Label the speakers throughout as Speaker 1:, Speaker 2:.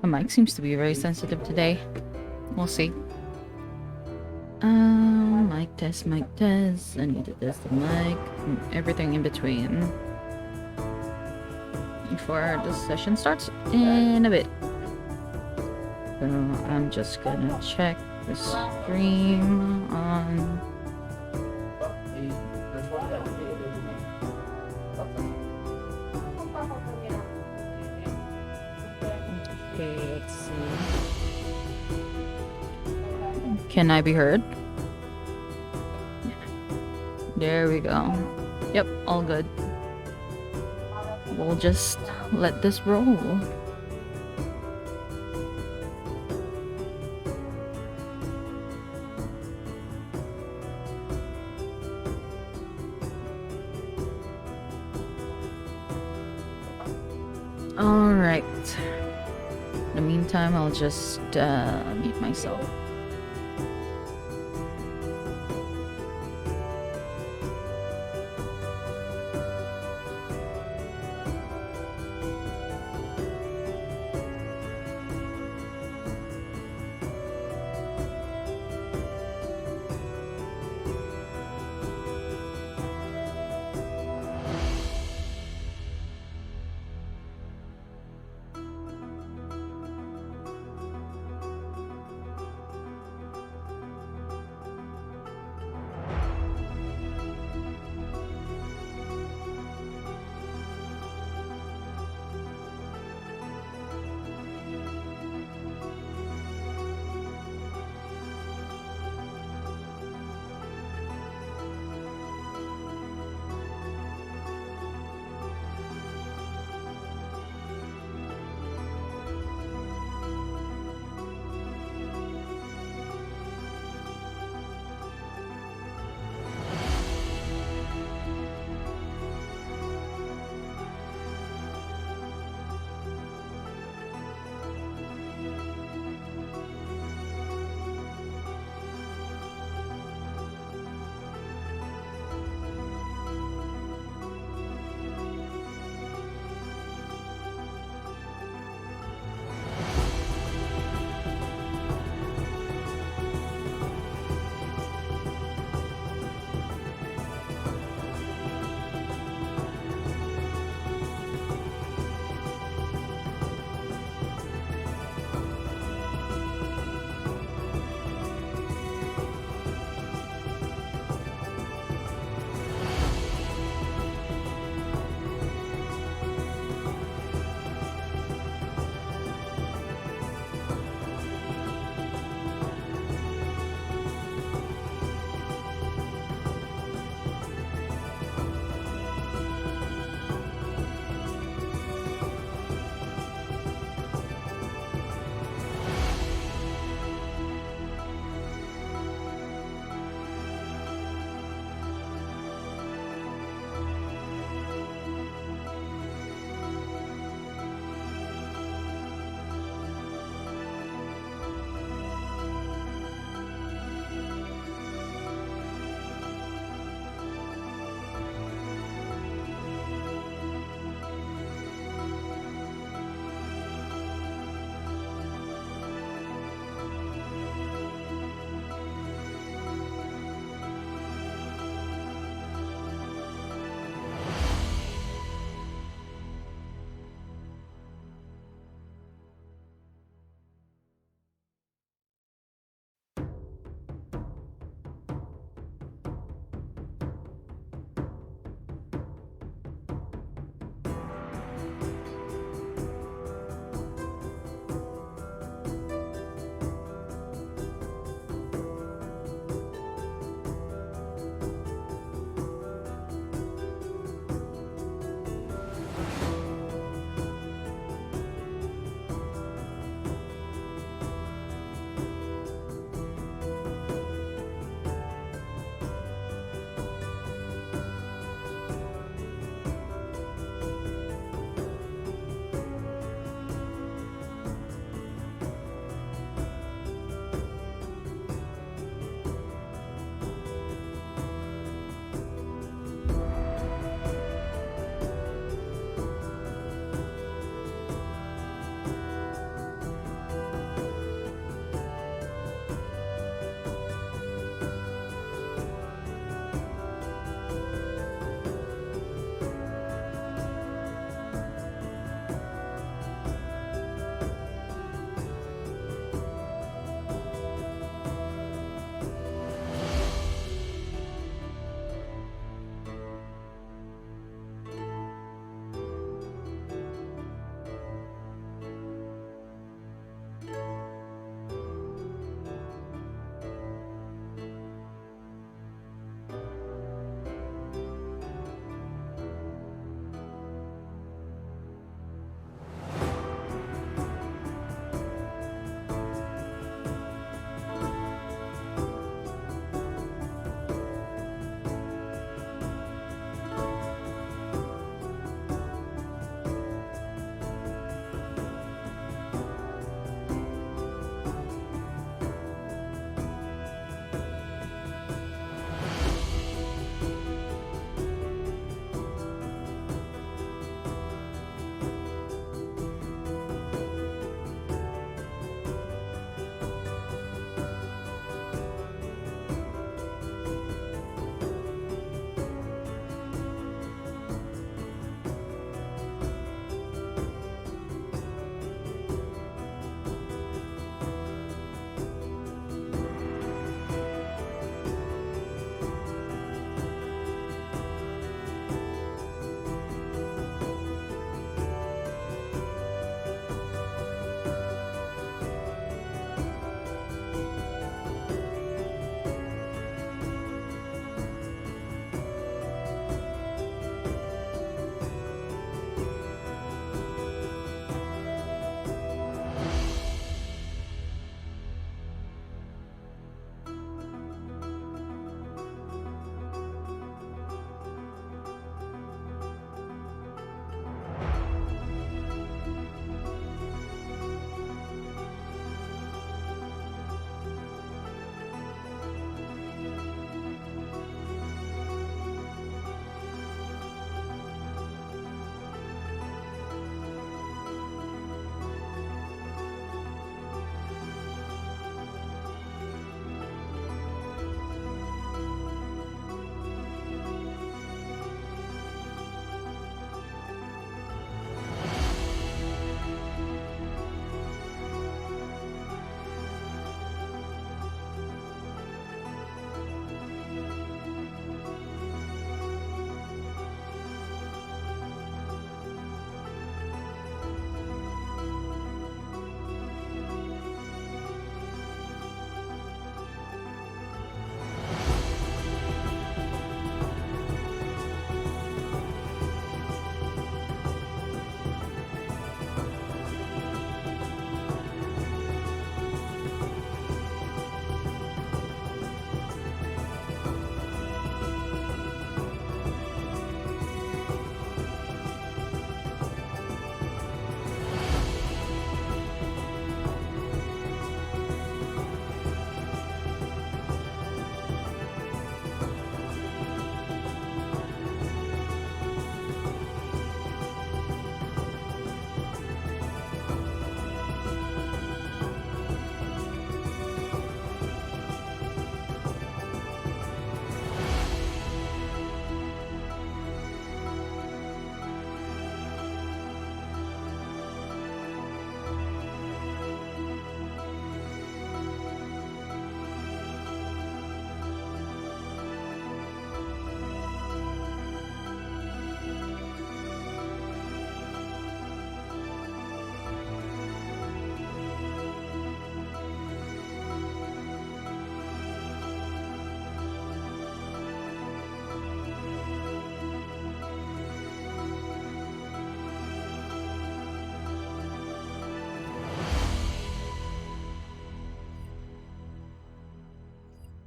Speaker 1: The mic seems to be very sensitive today. We'll see. Mic test, mic test. I need to test the mic. And everything in between. Before this session starts in a bit. So I'm just gonna check the stream on... Okay, let's see. Can I be heard? There we go. Yep, all good. We'll just let this roll. Alright. In the meantime, I'll just mute myself.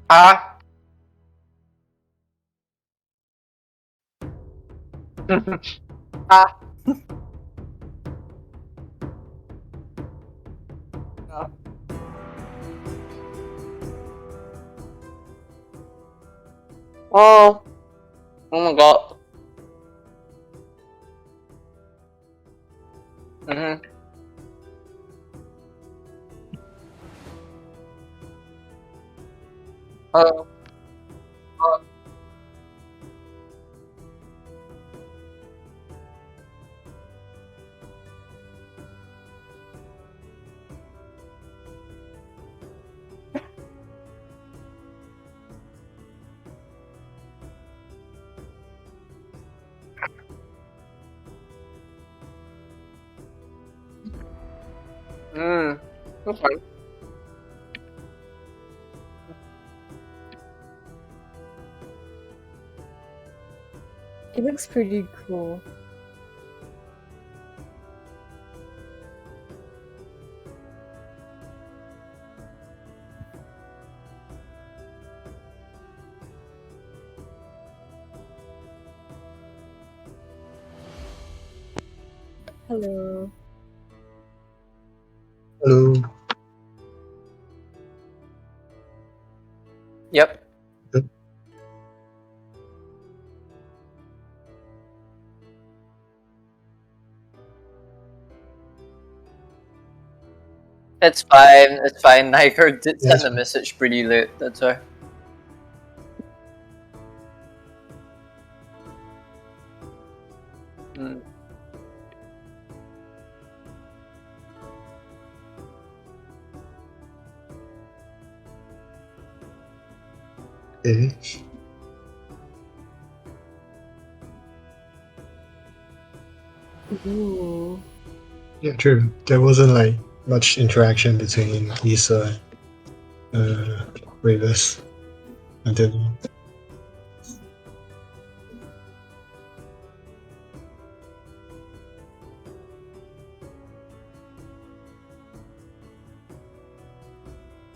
Speaker 2: Ah. Ah. Ah. Oh. Oh my god. Mm-hmm. Oh. Oh. That's fine.
Speaker 3: It looks pretty cool. Hello.
Speaker 4: Hello.
Speaker 2: Yep.
Speaker 4: Good.
Speaker 2: It's fine. It's fine. Niger did
Speaker 4: Yeah,
Speaker 2: send
Speaker 4: it's
Speaker 2: a
Speaker 4: fine.
Speaker 2: message pretty late. That's why. Mm.
Speaker 4: Okay.
Speaker 3: Ooh.
Speaker 4: Yeah, true. There wasn't like much interaction between Lisa and Ravis until now.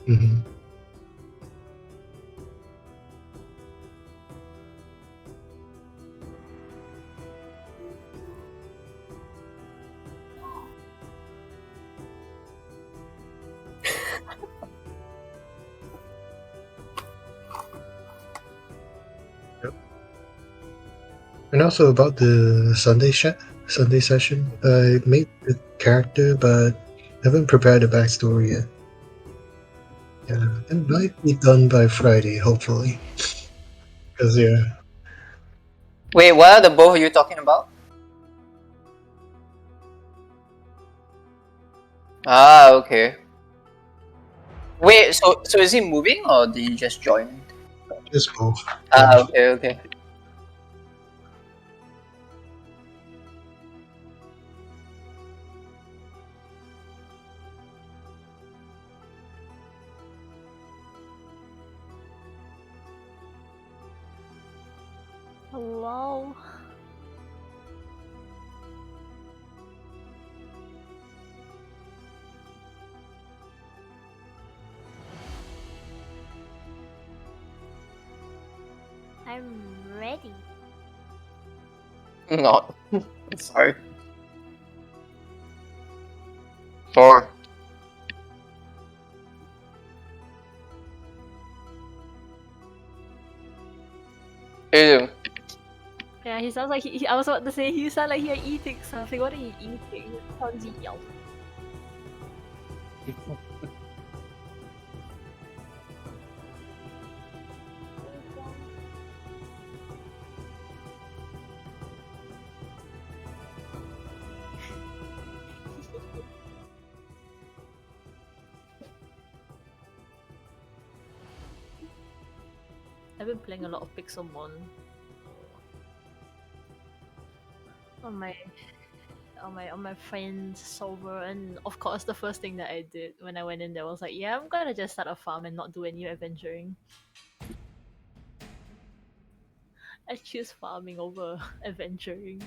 Speaker 4: Mm-hmm. Yep. And also about the Sunday session, I made the character, but haven't prepared a backstory yet. Yeah, it might be done by Friday, hopefully. Because yeah,
Speaker 2: Wait, what are the both of you talking about? Ah, okay. Wait, so is he moving or did he just join?
Speaker 4: just both.
Speaker 2: Ah,
Speaker 4: Yeah.
Speaker 2: okay, okay.
Speaker 3: Hello. I'm ready.
Speaker 2: Not. Sorry. 4. Ew.
Speaker 3: Yeah, he sounds like I was about to say he sounds like you're eating something. What are you eating? It sounds yum. I've been playing a lot of Pixelmon on my friend's server, and of course the first thing that I did when I went in there was like, yeah, I'm gonna just start a farm and not do any adventuring. I choose farming over adventuring.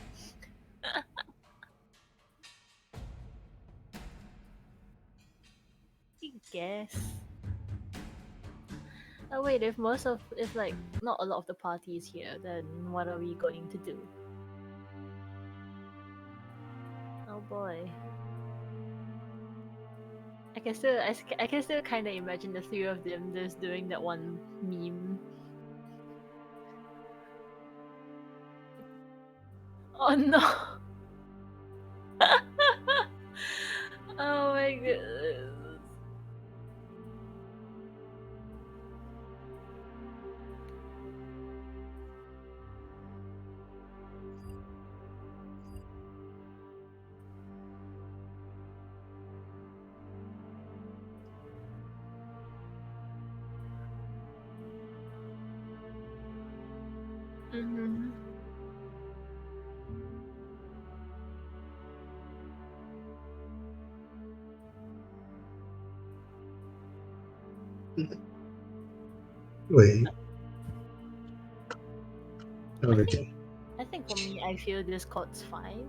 Speaker 3: I guess. Oh wait, if like not a lot of the party is here, then what are we going to do? Oh boy. I can still kind of imagine the three of them just doing that one meme. Oh no! Oh my goodness. Mm-hmm.
Speaker 4: Wait. Okay.
Speaker 3: I think for me, I feel Discord's fine.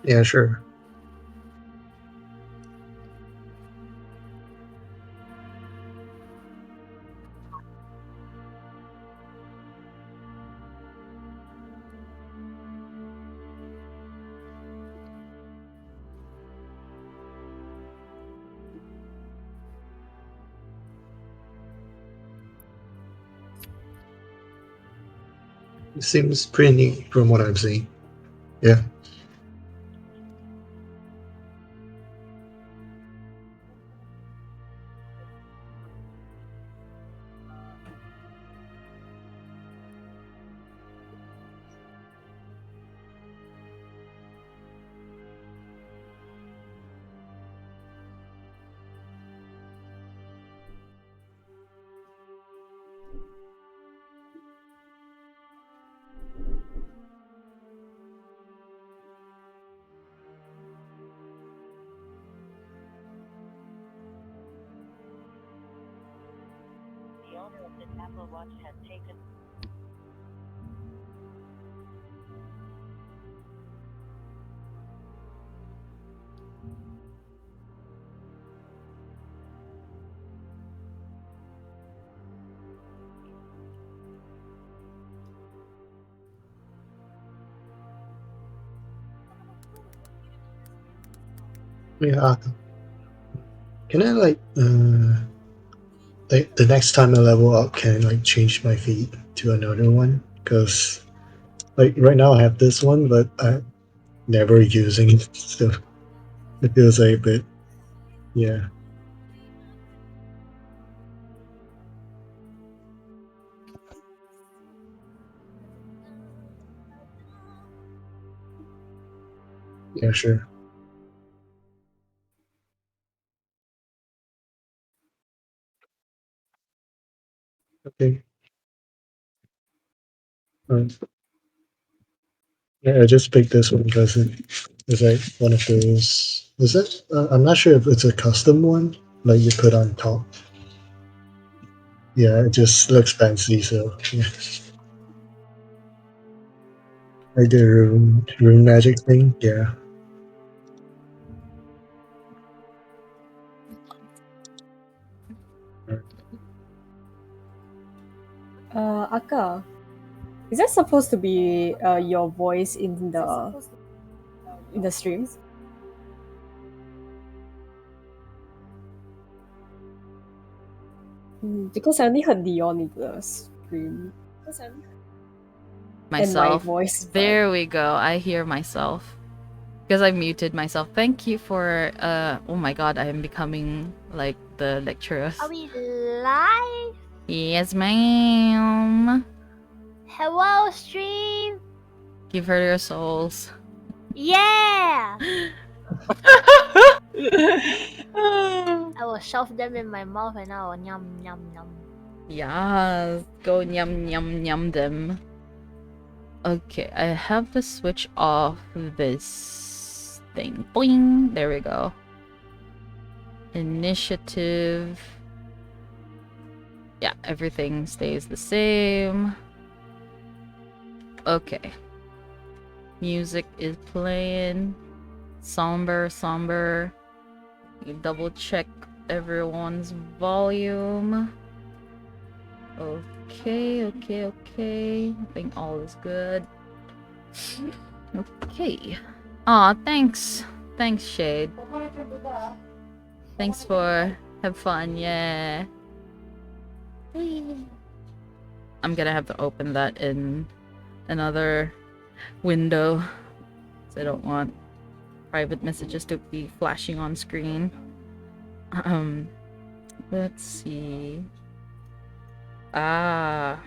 Speaker 4: Yeah, sure. It seems pretty neat from what I'm seeing. Yeah.
Speaker 5: The owner of this Apple Watch has taken.
Speaker 4: Yeah. Can I like the next time I level up, can I like change my feed to another one? Because like right now I have this one, but I'm never using it, so it feels like a bit. Yeah. Yeah, sure. Okay. Um, yeah, I just picked this one because it's like one of those. Is it? I'm not sure if it's a custom one, like you put on top. Yeah, it just looks fancy, so yeah. Like the rune magic thing. Yeah.
Speaker 6: Aka, is that supposed to be your voice in the stream? Because I only heard Dion in the stream. And my
Speaker 1: Myself.
Speaker 6: voice.
Speaker 1: There we go. I hear myself. Because I muted myself. Thank you for oh my god, I am becoming like the lecturer.
Speaker 3: Are we live?
Speaker 1: Yes, ma'am.
Speaker 3: Hello, stream.
Speaker 1: Give her your souls.
Speaker 3: Yeah. I will shove them in my mouth and I will yum yum yum.
Speaker 1: Yes. Go nyum nyum nyum them. Okay, I have to switch off this thing. Boing! There we go. Initiative. Yeah, everything stays the same. Okay. Music is playing. Somber. You double check everyone's volume. Okay. I think all is good. Okay. Aw, thanks. Thanks, Shade. Thanks for have fun, yeah. I'm gonna have to open that in another window. So I don't want private messages to be flashing on screen. Let's see. Ah.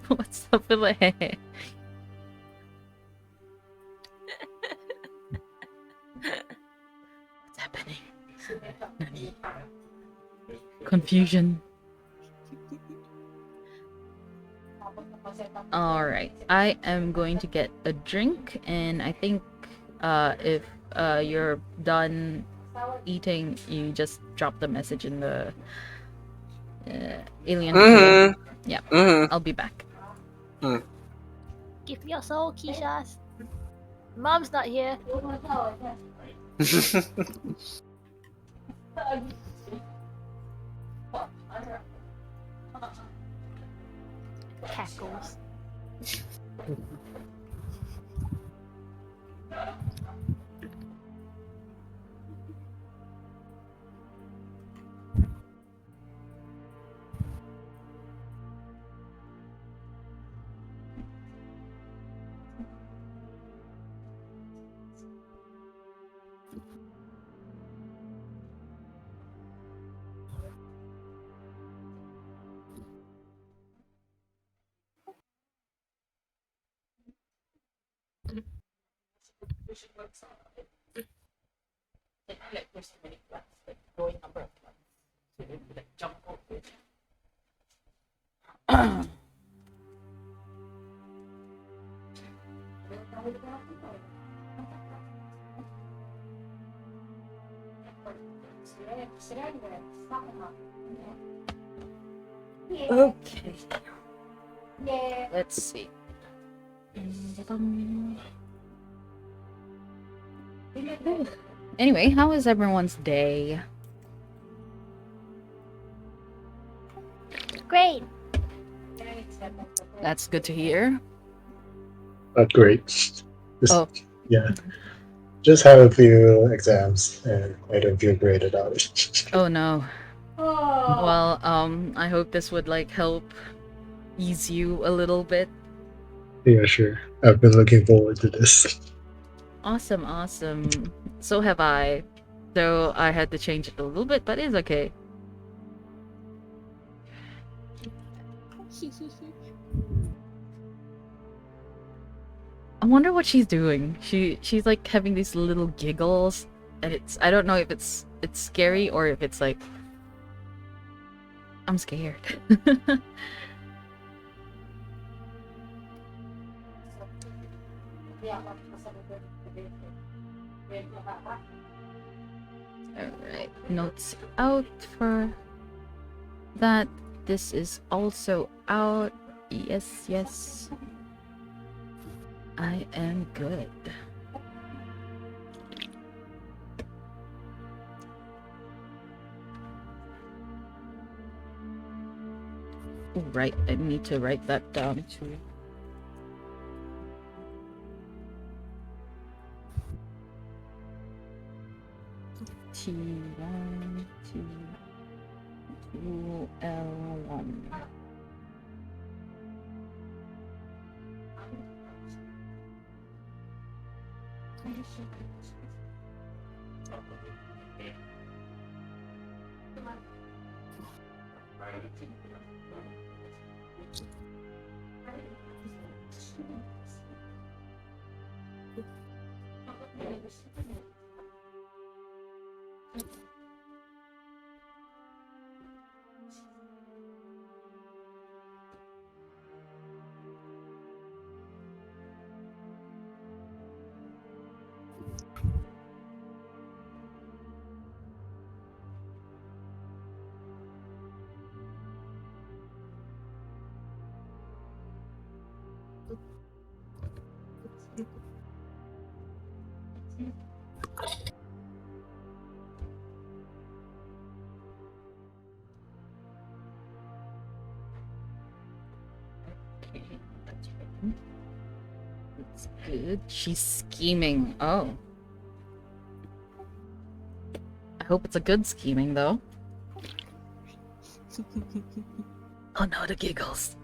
Speaker 1: What's up with the head? What's happening? Nani? Confusion. Alright, I am going to get a drink, and I think if you're done eating, you just drop the message in the Aelion. Yeah, I'll be back.
Speaker 3: Give me your soul, Keishas. Mom's not here. Cackles.
Speaker 1: Okay. Let's see. Anyway, how is everyone's day?
Speaker 3: Great.
Speaker 1: That's good to hear.
Speaker 4: Not great. Just,
Speaker 1: Oh.
Speaker 4: Yeah. Just had a few exams and I don't feel great about it.
Speaker 1: Oh no. Well, I hope this would like help ease you a little bit.
Speaker 4: Yeah, sure. I've been looking forward to this.
Speaker 1: Awesome. So have I. Though I had to change it a little bit, but it's okay. I wonder what she's doing. She's like having these little giggles, and I don't know if it's scary or if it's like I'm scared. Alright, notes out for that. This is also out. Yes. I am good. Oh, right, I need to write that down too. T1, T2, L1. good. She's scheming. Oh. I hope it's a good scheming, though. Oh no, the giggles.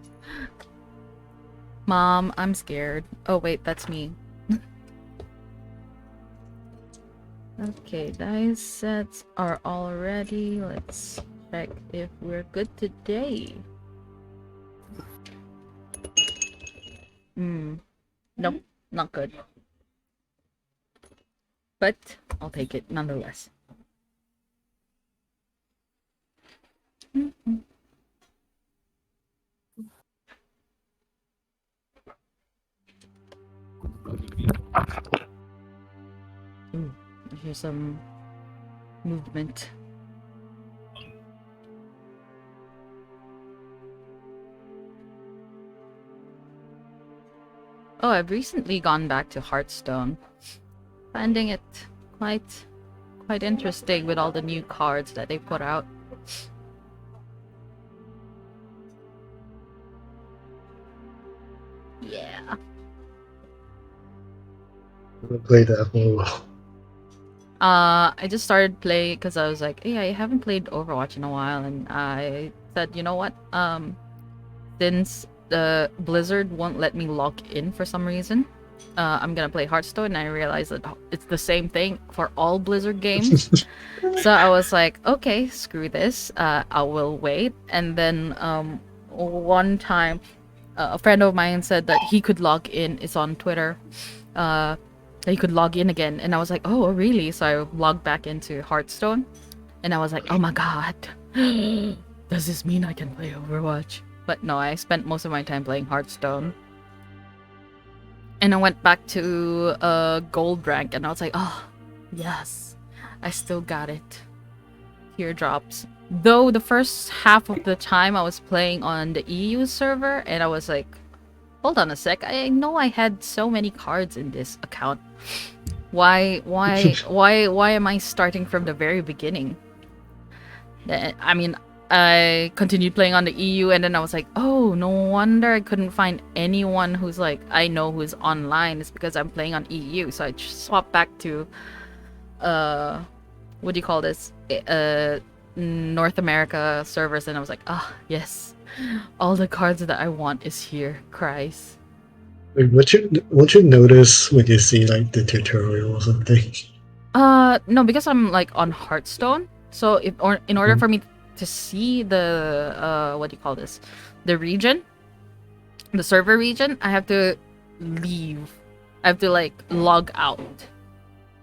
Speaker 1: Mom, I'm scared. Oh wait, that's me. Okay, dice sets are all ready. Let's check if we're good today. Nope, not good. But I'll take it nonetheless. Ooh, I hear some movement. Oh, I've recently gone back to Hearthstone. Finding it quite interesting with all the new cards that they put out. Yeah.
Speaker 4: I played that for a while.
Speaker 1: I just started playing because I was like, hey, I haven't played Overwatch in a while, and I said, you know what? Since the Blizzard won't let me log in for some reason, I'm gonna play Hearthstone, and I realized that it's the same thing for all Blizzard games. So I was like, okay, screw this. I will wait. And then one time, a friend of mine said that he could log in. It's on Twitter. That he could log in again, and I was like, oh really? So I logged back into Hearthstone, and I was like, oh my god, does this mean I can play Overwatch? But no, I spent most of my time playing Hearthstone, and I went back to gold rank, and I was like, oh yes, I still got it. Teardrops. Though the first half of the time I was playing on the EU server, and I was like, hold on a sec, I know I had so many cards in this account. Why am I starting from the very beginning? I mean, I continued playing on the EU, and then I was like, oh, no wonder I couldn't find anyone who's like, I know who's online. It's because I'm playing on EU. So I swapped back to, what do you call this? North America servers, and I was like, ah, yes. All the cards that I want is here. Christ.
Speaker 4: Like, what you notice when you see like the tutorial or something?
Speaker 1: No, because I'm like on Hearthstone. So in order for me to see the what do you call this? The region, the server region, I have to leave. I have to like log out.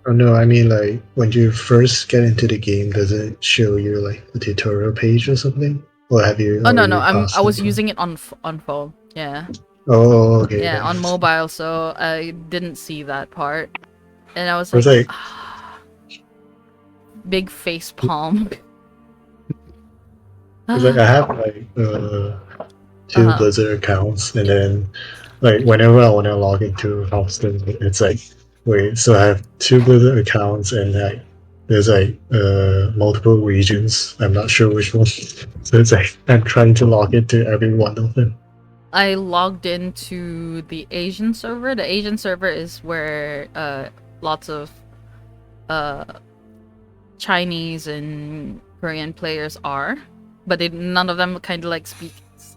Speaker 4: Oh no, I mean like when you first get into the game, does it show you like the tutorial page or something? Or have you?
Speaker 1: Oh no,
Speaker 4: already
Speaker 1: I was
Speaker 4: passed it?
Speaker 1: using it on phone. Yeah.
Speaker 4: Oh, okay.
Speaker 1: Yeah,
Speaker 4: then.
Speaker 1: on mobile, so I didn't see that part. And I was
Speaker 4: I was
Speaker 1: like,
Speaker 4: like,
Speaker 1: big face palm.
Speaker 4: it's like I have like two
Speaker 1: Uh-huh.
Speaker 4: Blizzard accounts, and then like whenever I want to log into Hearthstone, it's like, wait, so I have two Blizzard accounts, and like there's like multiple regions. I'm not sure which one. So it's like I'm trying to log into every one of them.
Speaker 1: I logged into the Asian server. The Asian server is where lots of Chinese and Korean players are, but none of them kind of like speak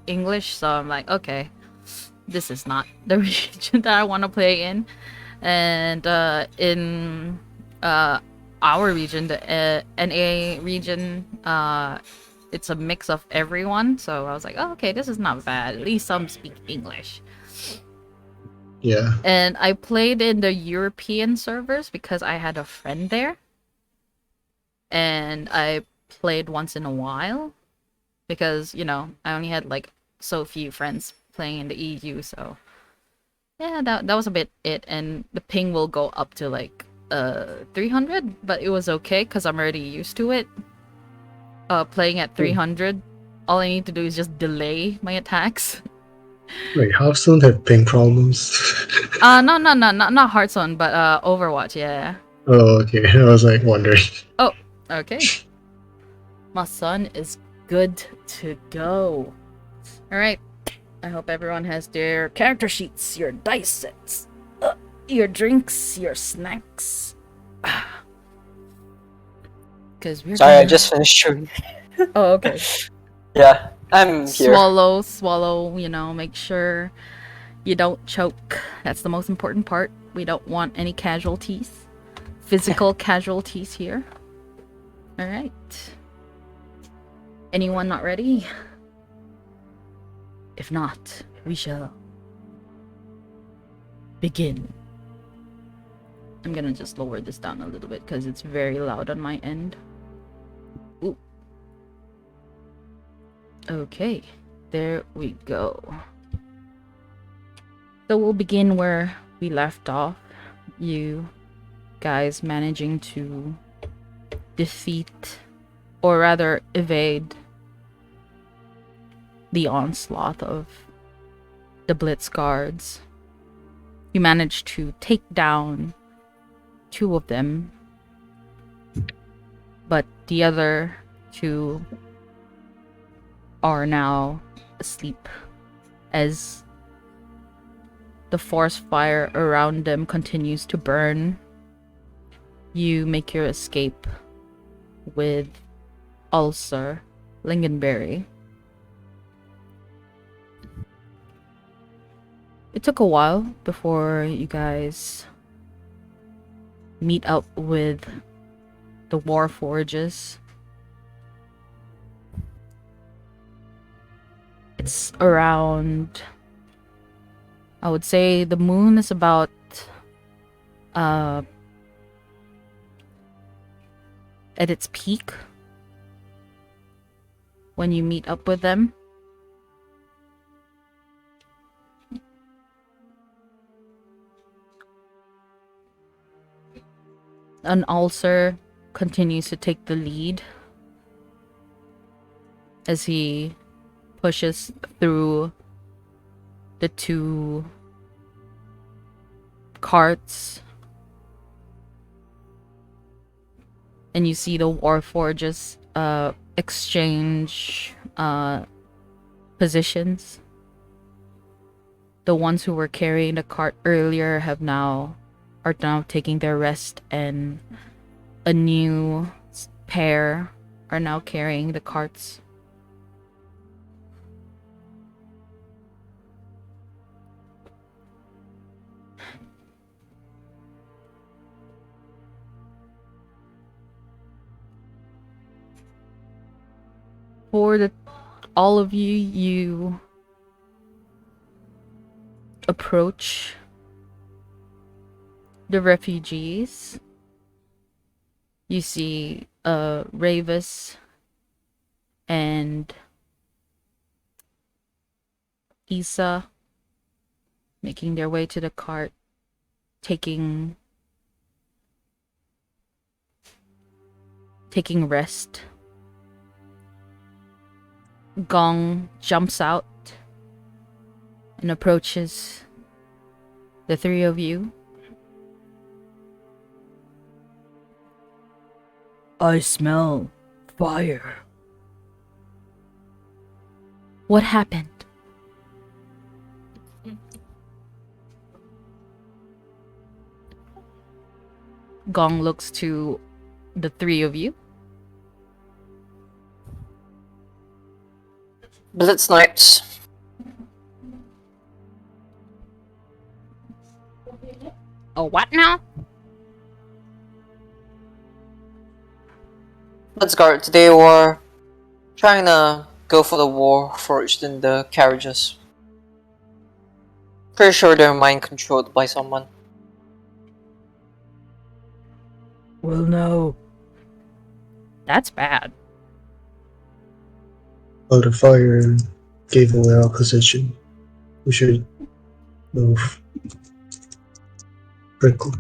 Speaker 1: English. So I'm like, okay, this is not the region that I want to play in. And in our region, the NA region, it's a mix of everyone. So I was like, oh, okay, this is not bad. At least some speak English.
Speaker 4: Yeah.
Speaker 1: And I played in the European servers because I had a friend there. And I played once in a while because, you know, I only had like so few friends playing in the EU. So yeah, that was a bit it. And the ping will go up to like 300, but it was okay because I'm already used to it. Playing at 300, all I need to do is just delay my attacks.
Speaker 4: Wait, Hearthstone have ping problems?
Speaker 1: No, not Hearthstone, but Overwatch, yeah.
Speaker 4: Oh, okay. I was like wondering.
Speaker 1: Oh, okay. My son is good to go. All right. I hope everyone has their character sheets, your dice sets. your drinks, your snacks. Because we're
Speaker 2: Sorry, I
Speaker 1: gonna...
Speaker 2: just finished chewing.
Speaker 1: Oh, okay.
Speaker 2: Yeah, I'm here.
Speaker 1: Swallow, make sure you don't choke. That's the most important part. We don't want any casualties. Physical casualties here. Alright. Anyone not ready? If not, we shall begin. I'm gonna just lower this down a little bit because it's very loud on my end. Ooh. Okay, there we go. So we'll begin where we left off. You guys managing to defeat, or rather evade, the onslaught of the Blitz guards. You managed to take down 2 of them, but the other 2 are now asleep as the forest fire around them continues to burn. You make your escape with Ulcer, Lingonberry. It took a while before you guys meet up with the Warforges. It's around, I would say the moon is about at its peak when you meet up with them. An Ulcer continues to take the lead as he pushes through the 2 carts, and you see the Warforges exchange positions. The ones who were carrying the cart earlier are now taking their rest, and a new pair are now carrying the carts. For all of you, you approach the refugees. You see Ravis and Isa making their way to the cart, taking rest. Gong jumps out and approaches the 3 of you. I smell fire. What happened? Gong looks to the 3 of you.
Speaker 2: Blitz Knights.
Speaker 1: Oh, what now?
Speaker 2: Blitz Guards, they were trying to go for the war forged in the carriages. Pretty sure they're mind controlled by someone.
Speaker 1: Well, no. That's bad.
Speaker 4: Oh, the fire gave away our position. We should move. Prickle.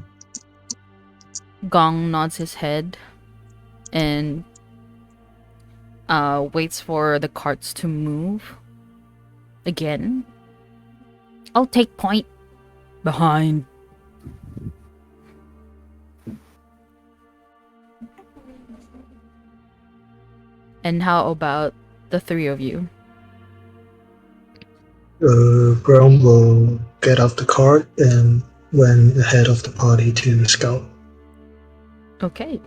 Speaker 1: Gong nods his head and waits for the carts to move again. I'll take point. Behind. And how about the 3 of you?
Speaker 4: Brown will get off the cart and went ahead of the party to scout.
Speaker 1: Okay.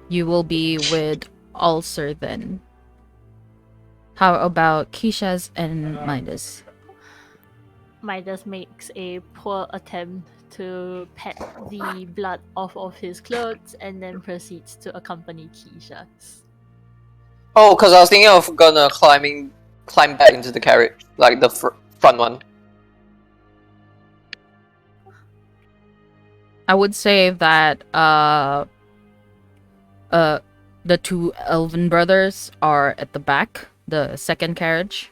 Speaker 1: You will be with Ulcer then. How about Keisha's and Midas?
Speaker 3: Midas makes a poor attempt to pat the blood off of his clothes and then proceeds to accompany Keisha's.
Speaker 2: Oh, because I was thinking of gonna climb back into the carriage, like the front one.
Speaker 1: I would say that the two elven brothers are at the back, the second carriage.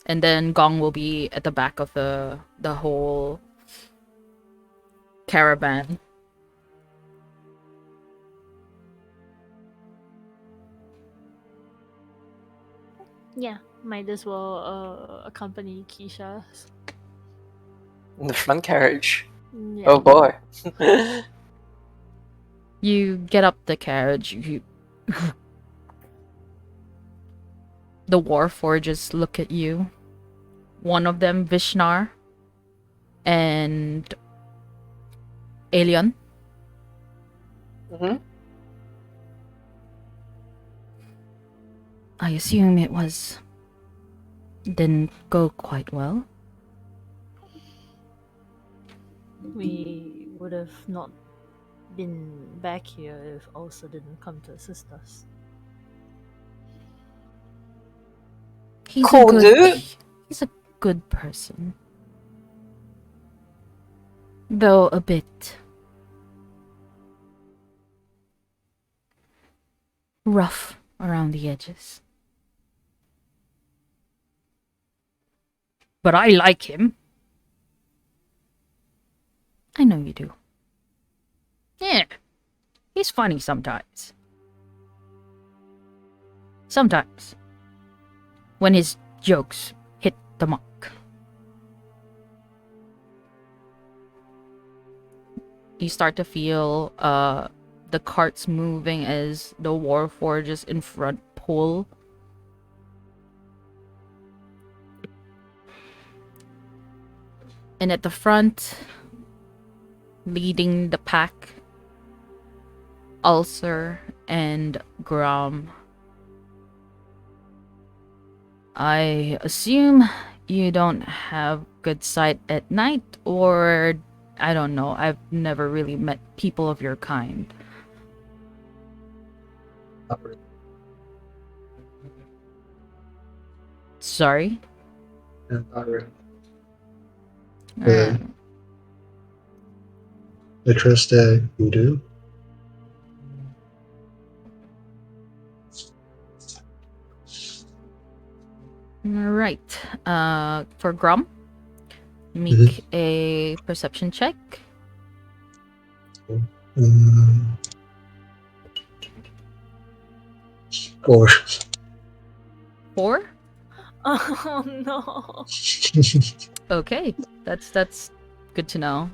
Speaker 1: And then Gong will be at the back of the whole caravan.
Speaker 3: Yeah, Midas will accompany Keisha's.
Speaker 2: In the front carriage.
Speaker 3: Yeah.
Speaker 2: Oh boy.
Speaker 1: You get up the carriage. The Warforges look at you. One of them, Vishnar, and Aelion.
Speaker 2: Mm-hmm.
Speaker 1: I assume it didn't go quite well.
Speaker 3: We would have not been back here if Ulcer didn't come to assist us.
Speaker 1: He's
Speaker 2: Cool, dude.
Speaker 1: He's a good person. Though a bit rough around the edges. But I like him. I know you do. Yeah, he's funny sometimes. Sometimes. When his jokes hit the mark. You start to feel the carts moving as the Warforges in front pull. And at the front, leading the pack, Ulcer and Grom. I assume you don't have good sight at night, or I don't know. I've never really met people of your kind. Sorry?
Speaker 4: Not really.
Speaker 1: Alright.
Speaker 4: I trust that you do.
Speaker 1: Right. For Grom, make a perception check.
Speaker 4: Um, 4.
Speaker 1: 4?
Speaker 3: Oh no!
Speaker 1: Okay, that's good to know.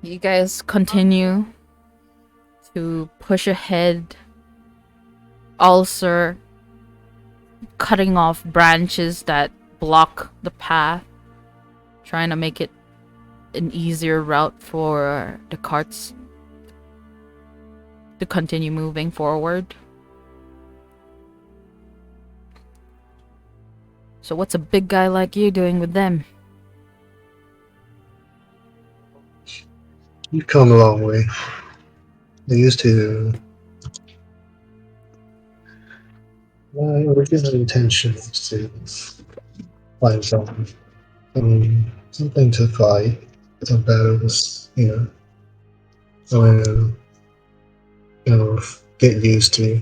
Speaker 1: You guys continue to push ahead. Ulcer cutting off branches that block the path, trying to make it an easier route for the carts to continue moving forward. So what's a big guy like you doing with them?
Speaker 4: You've come a long way. I used to. My original intention was to find something to fight. Some battles, I want to, get used to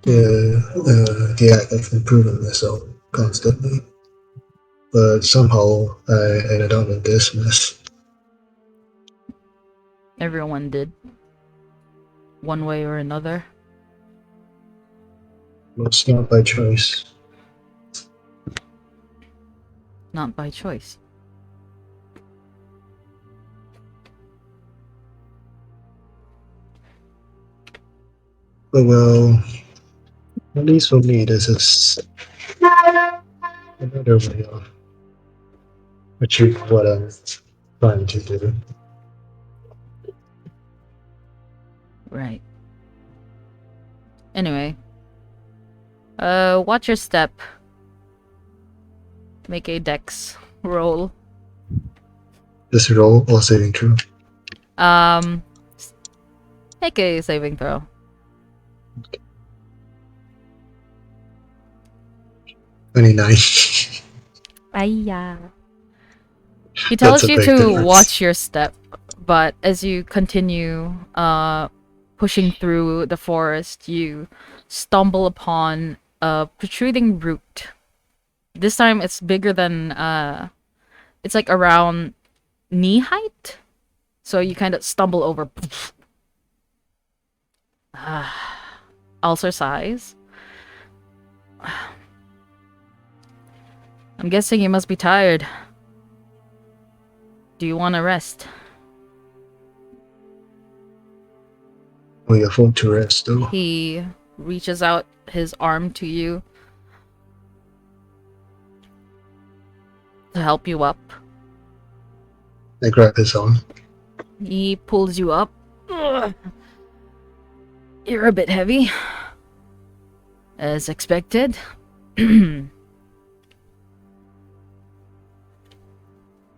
Speaker 4: the act of improving myself constantly. But somehow I ended up in this mess.
Speaker 1: Everyone did. One way or another.
Speaker 4: It's not by choice.
Speaker 1: Not by choice.
Speaker 4: But well, at least for me, this is another way of achieving what I'm trying to do.
Speaker 1: Right. Anyway. Watch your step. Make a dex roll.
Speaker 4: Just roll or saving throw.
Speaker 1: Make a saving throw.
Speaker 4: 29.
Speaker 1: Ayya. He
Speaker 4: That's
Speaker 1: tells
Speaker 4: a
Speaker 1: you
Speaker 4: big
Speaker 1: to
Speaker 4: difference.
Speaker 1: watch your step, but as you continue pushing through the forest, you stumble upon a protruding root. This time it's bigger than it's like around knee height. So you kind of stumble over. Ulcer size. I'm guessing you must be tired. Do you want to rest?
Speaker 4: We afford to rest though.
Speaker 1: He reaches out his arm to you to help you up.
Speaker 4: I grab his arm.
Speaker 1: He pulls you up. Ugh. You're a bit heavy. As expected.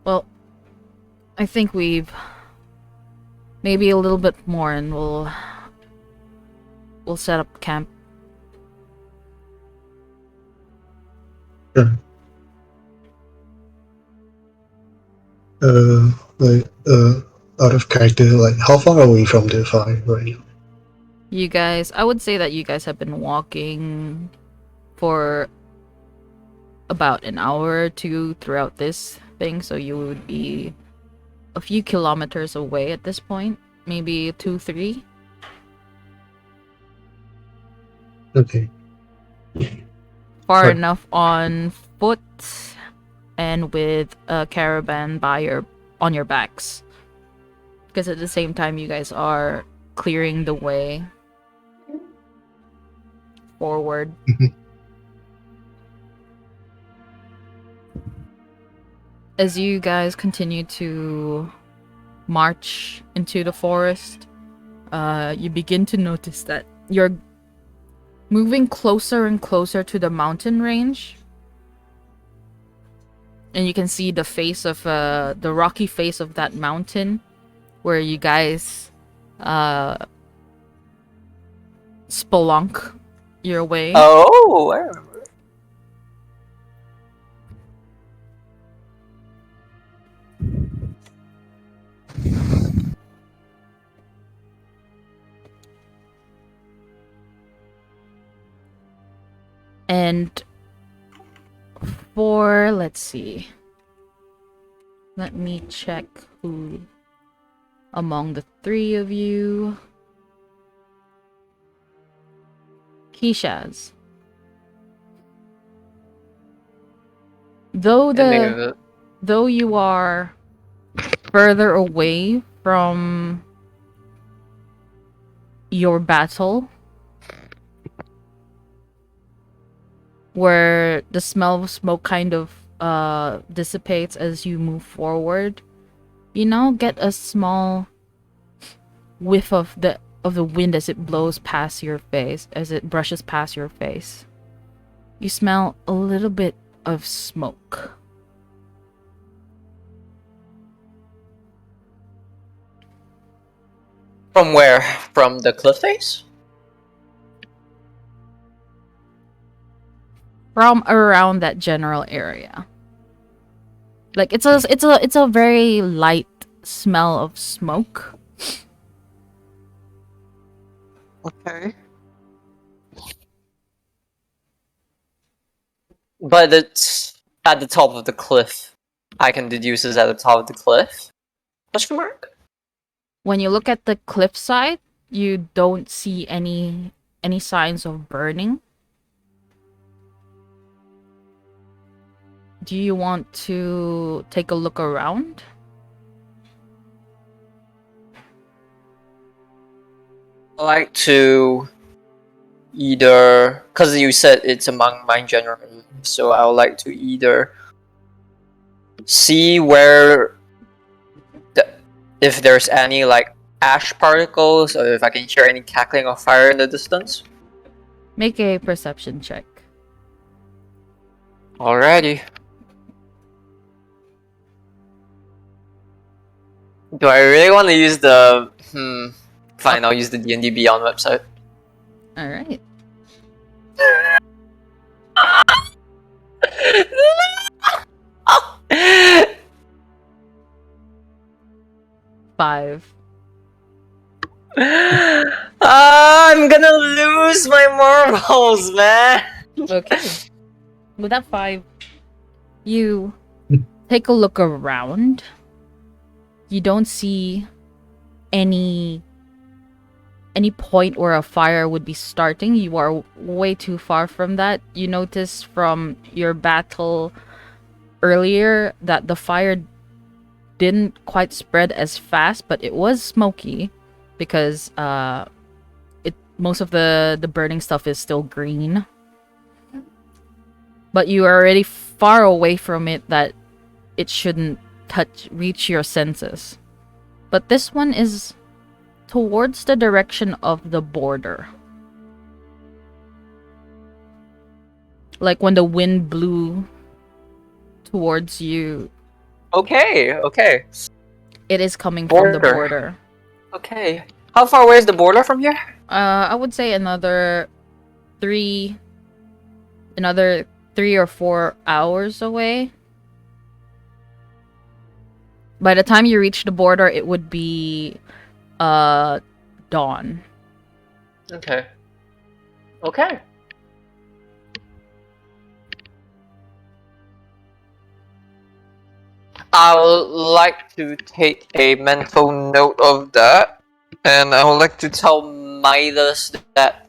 Speaker 1: Well, I think we've maybe a little bit more and we'll set up camp.
Speaker 4: Sure. Like, out of character, like, how far are we from the fire right now?
Speaker 1: You guys, I would say that you guys have been walking for about an hour or two throughout this thing, so you would be a few kilometers away at this point. Maybe 2, 3.
Speaker 4: Okay.
Speaker 1: Far
Speaker 4: Right.
Speaker 1: enough on foot and with a caravan on your backs. Because at the same time you guys are clearing the way forward.
Speaker 4: Mhm.
Speaker 1: As you guys continue to march into the forest, you begin to notice that you're moving closer and closer to the mountain range. And you can see the face of the rocky face of that mountain where you guys spelunk your way.
Speaker 2: Oh, I remember.
Speaker 1: And for, let's see. Let me check who among the three of you. Keishaz. Though you are further away from your battle, where the smell of smoke kind of dissipates as you move forward, you now get a small whiff of the wind as it blows past your face, as it brushes past your face. You smell a little bit of smoke.
Speaker 2: From where? From the cliff face?
Speaker 1: From around that general area. Like it's a very light smell of smoke.
Speaker 2: Okay. But it's at the top of the cliff. I can deduce it's at the top of the cliff? Question mark?
Speaker 1: When you look at the cliffside, you don't see any signs of burning. Do you want to take a look around?
Speaker 2: I like to either, because you said it's among mine generally, so I would like to either see where if there's any like ash particles, or if I can hear any cackling of fire in the distance.
Speaker 1: Make a perception check.
Speaker 2: Alrighty. Do I really want to use the fine, I'll use the D&D Beyond website.
Speaker 1: All right. Five.
Speaker 2: I'm gonna lose my marbles, man.
Speaker 1: Okay. With that 5, you take a look around. You don't see any point where a fire would be starting. You are way too far from that. You notice from your battle earlier that the fire didn't quite spread as fast, but it was smoky because most of the burning stuff is still green. But you are already far away from it that it shouldn't reach your senses. But this one is towards the direction of the border. Like when the wind blew towards you.
Speaker 2: Okay.
Speaker 1: It is coming from the
Speaker 2: Border.
Speaker 1: border.
Speaker 2: Okay. How far away is the border from here?
Speaker 1: I would say another 3 or 4 hours away. By the time you reach the border, it would be dawn.
Speaker 2: Okay. I would like to take a mental note of that, and I would like to tell Midas that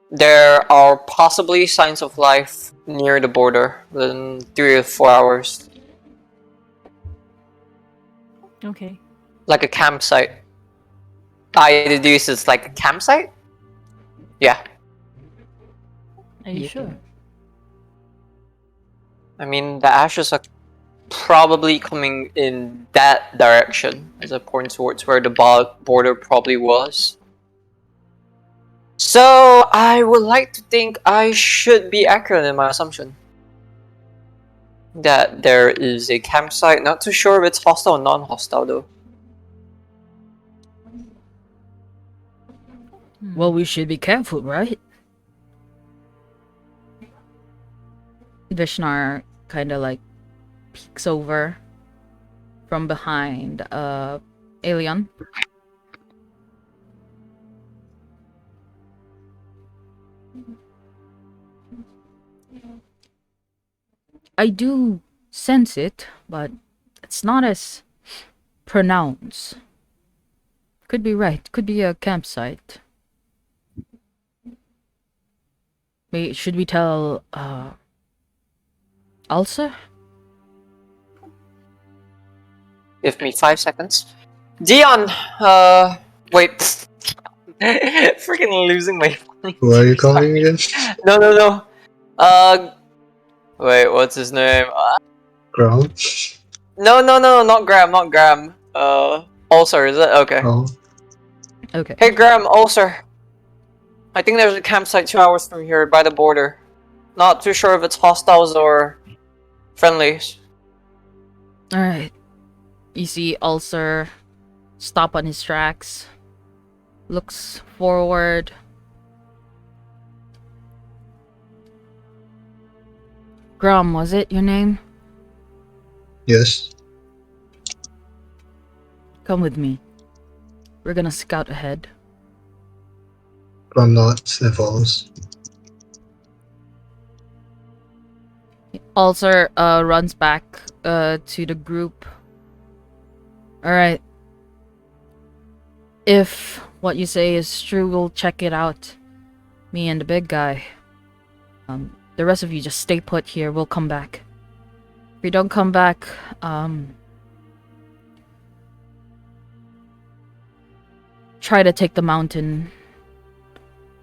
Speaker 2: there are possibly signs of life near the border within 3 or 4 hours.
Speaker 3: Okay.
Speaker 2: Like a campsite. I deduce it's like a campsite? Yeah.
Speaker 3: Are you
Speaker 1: Yeah.
Speaker 3: sure?
Speaker 2: I mean, the ashes are probably coming in that direction as I point towards where the border probably was. So, I would like to think I should be accurate in my assumption. That there is a campsite. Not too sure if it's hostile or non-hostile though.
Speaker 1: Well, we should be careful, right? Vishnar kind of like peeks over from behind Aelion. I do sense it, but it's not as pronounced. Could be right. Could be a campsite. Should we tell Ulcer?
Speaker 2: Give me 5 seconds. Dion! Wait. Freaking losing my mind.
Speaker 4: Who are you calling again?
Speaker 2: No. Wait, what's his name?
Speaker 4: Ground?
Speaker 2: No, not Graham. Ulcer, is it? Okay.
Speaker 4: Oh,
Speaker 1: Okay.
Speaker 2: Hey, Graham, Ulcer. I think there's a campsite 2 hours from here by the border. Not too sure if it's hostiles or friendlies.
Speaker 1: Alright. You see Ulcer stop on his tracks. Looks forward. Grum, was it your name?
Speaker 4: yes.
Speaker 1: Come with me. We're gonna scout ahead.
Speaker 4: I'm not. It follows.
Speaker 1: Ulcer runs back to the group. Alright. If what you say is true, we'll check it out. Me and the big guy. The rest of you just stay put here. We'll come back. If we don't come back, try to take the mountain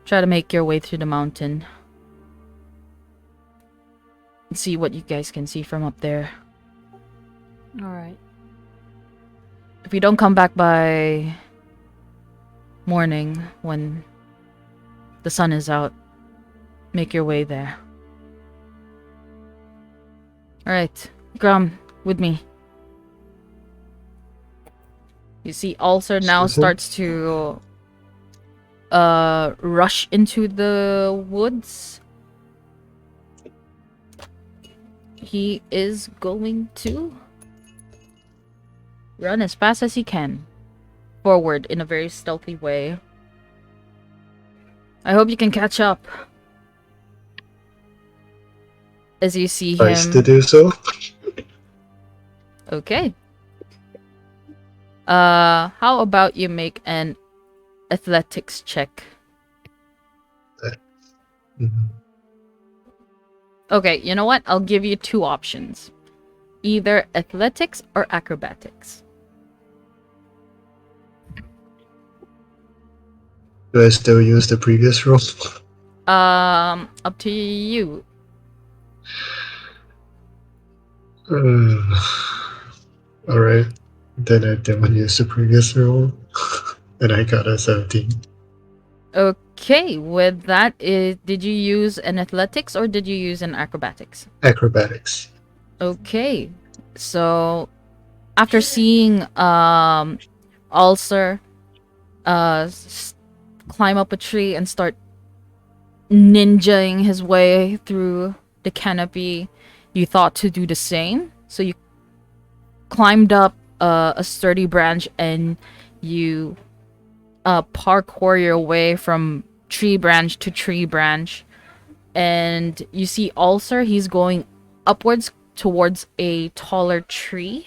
Speaker 1: try to make your way through the mountain. And see what you guys can see from up there.
Speaker 3: Alright.
Speaker 1: If you don't come back by morning when the sun is out, make your way there. Alright, Grum, with me. You see Ulcer now
Speaker 4: Excuse me?
Speaker 1: starts to rush into the woods. He is going to run as fast as he can forward in a very stealthy way. I hope you can catch up. As you see
Speaker 4: Nice to
Speaker 1: him.
Speaker 4: do so.
Speaker 1: Okay. How about you make an athletics check?
Speaker 4: Mhm.
Speaker 1: Okay, you know what? I'll give you two options. Either athletics or acrobatics.
Speaker 4: Do I still use the previous roll?
Speaker 1: Up to you.
Speaker 4: Alright. Then I didn't use the previous roll. And I got a 17.
Speaker 1: Okay, with that, did you use an athletics or did you use an acrobatics?
Speaker 4: Acrobatics.
Speaker 1: Okay, so after seeing Ulcer climb up a tree and start ninjaing his way through the canopy, you thought to do the same. So you climbed up a sturdy branch and you parkour your way from tree branch to tree branch. And you see Ulcer, he's going upwards towards a taller tree.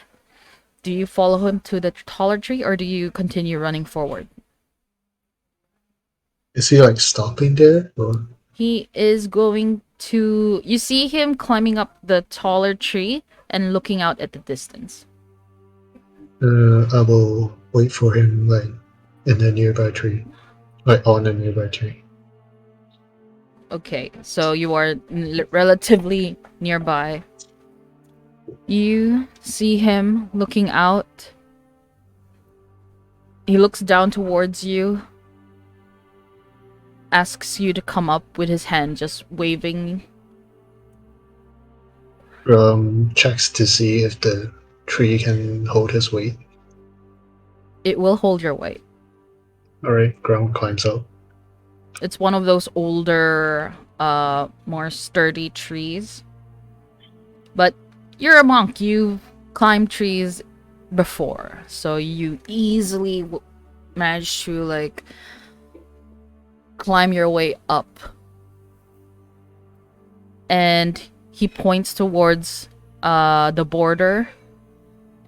Speaker 1: Do you follow him to the taller tree or do you continue running forward?
Speaker 4: Is he like stopping there? Or
Speaker 1: He is going to... You see him climbing up the taller tree and looking out at the distance.
Speaker 4: I will wait for him like in the nearby tree. Like on a nearby tree.
Speaker 1: Okay, so you are relatively nearby. You see him looking out. He looks down towards you. Asks you to come up with his hand just waving.
Speaker 4: Checks to see if the tree can hold his weight.
Speaker 1: It will hold your weight.
Speaker 4: Alright, ground climbs up.
Speaker 1: It's one of those older, more sturdy trees. But you're a monk. You've climbed trees before. So you easily manage to, like, climb your way up. And he points towards the border.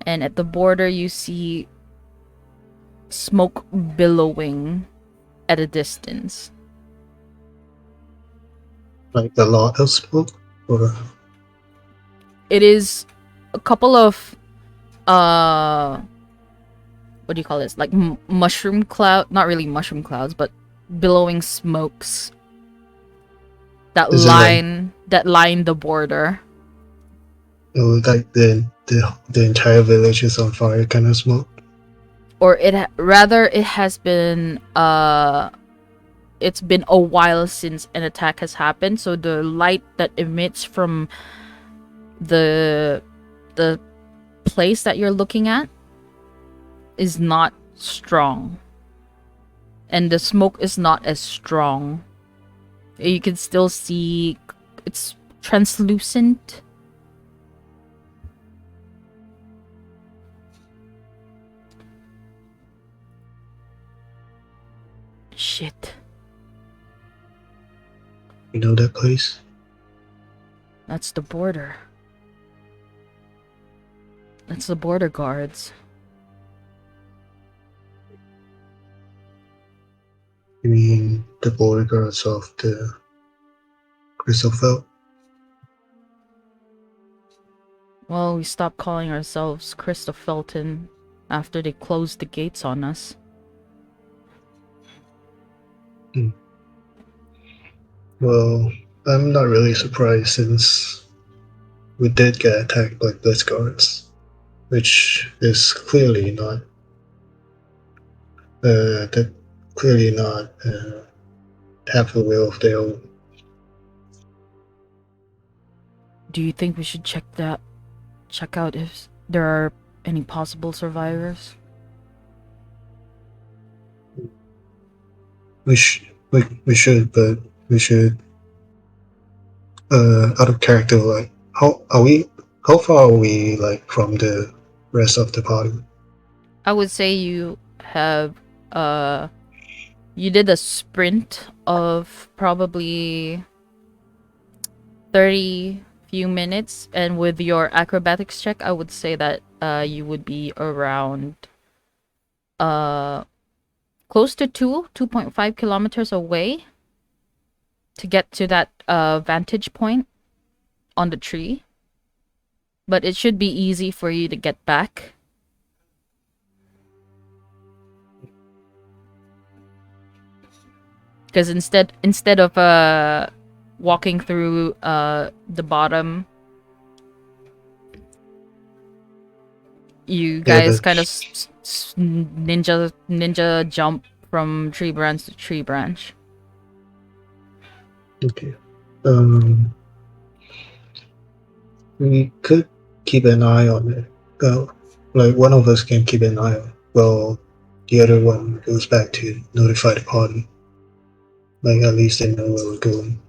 Speaker 1: And at the border, you see smoke billowing at a distance.
Speaker 4: Like a lot of smoke? Or
Speaker 1: It is a couple of what do you call this? Like mushroom cloud, not really mushroom clouds, but billowing smokes that
Speaker 4: Is it like-
Speaker 1: line the border.
Speaker 4: like the entire village is on fire kind of smoke?
Speaker 1: Or rather it has been it's been a while since an attack has happened, so the light that emits from the place that you're looking at is not strong. And the smoke is not as strong. You can still see it's translucent. Shit.
Speaker 4: You know that place?
Speaker 1: That's the border. That's the border guards.
Speaker 4: You mean the border guards of the Crystal Felt?
Speaker 1: Well, we stopped calling ourselves Crystal Felton after they closed the gates on us.
Speaker 4: Well, I'm not really surprised since we did get attacked by Blitzguards, which is clearly not that clearly not have a will of their own.
Speaker 1: Do you think we should check out if there are any possible survivors?
Speaker 4: We should, but we should out of character. Like, how are we? How far are we like from the rest of the party?
Speaker 1: I would say you have you did a sprint of probably 30 few minutes, and with your acrobatics check I would say that you would be around close to 2.5 kilometers away to get to that vantage point on the tree, but it should be easy for you to get back. Because instead of walking through the bottom, you guys kind of ninja jump from tree branch to tree branch.
Speaker 4: Okay. We could keep an eye on it. Like one of us can keep an eye on it, while the other one goes back to notify the party. Like at least they know where we're going.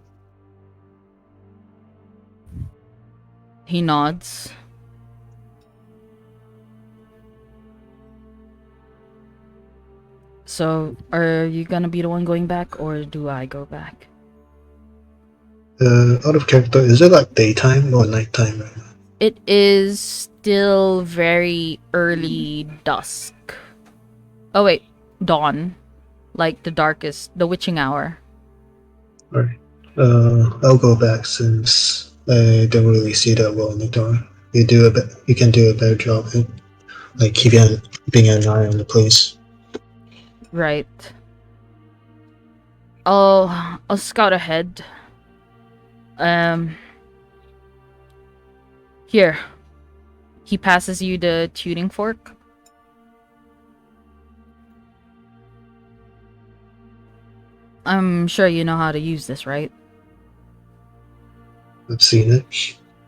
Speaker 1: He nods. So, are you gonna be the one going back, or do I go back?
Speaker 4: Out of character, is it like daytime or nighttime right now?
Speaker 1: It is still very early dusk. Oh wait, dawn. Like the darkest, the witching hour.
Speaker 4: Alright. I'll go back since I don't really see that well in the dark. You can do a better job at like keeping an eye on the place.
Speaker 1: Right. I'll scout ahead. Here. He passes you the tuning fork. I'm sure you know how to use this, right?
Speaker 4: I've seen it.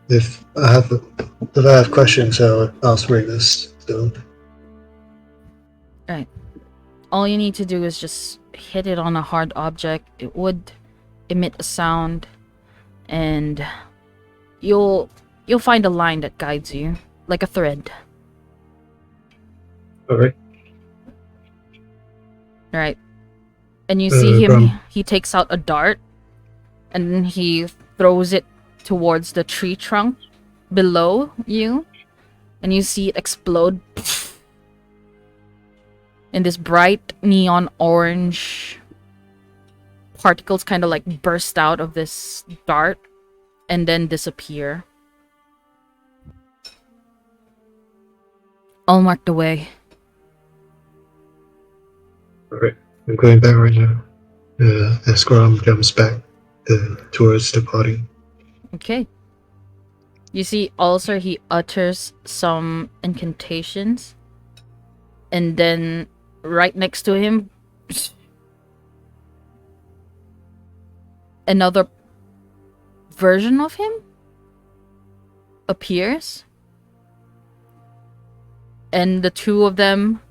Speaker 4: If I have questions, I'll ask Ragus. So
Speaker 1: Right. All you need to do is just hit it on a hard object. It would emit a sound, and you'll find a line that guides you, like a thread.
Speaker 4: alright.
Speaker 1: Right. And you see him,
Speaker 4: Rum.
Speaker 1: he takes out a dart, and he throws it towards the tree trunk below you, and you see it explode. And this bright neon orange particles kind of like burst out of this dart and then disappear. All marked away.
Speaker 4: Alright. I'm going back right now. As Grom jumps back towards the party.
Speaker 1: Okay. You see also he utters some incantations, and then right next to him another version of him appears, and the two of them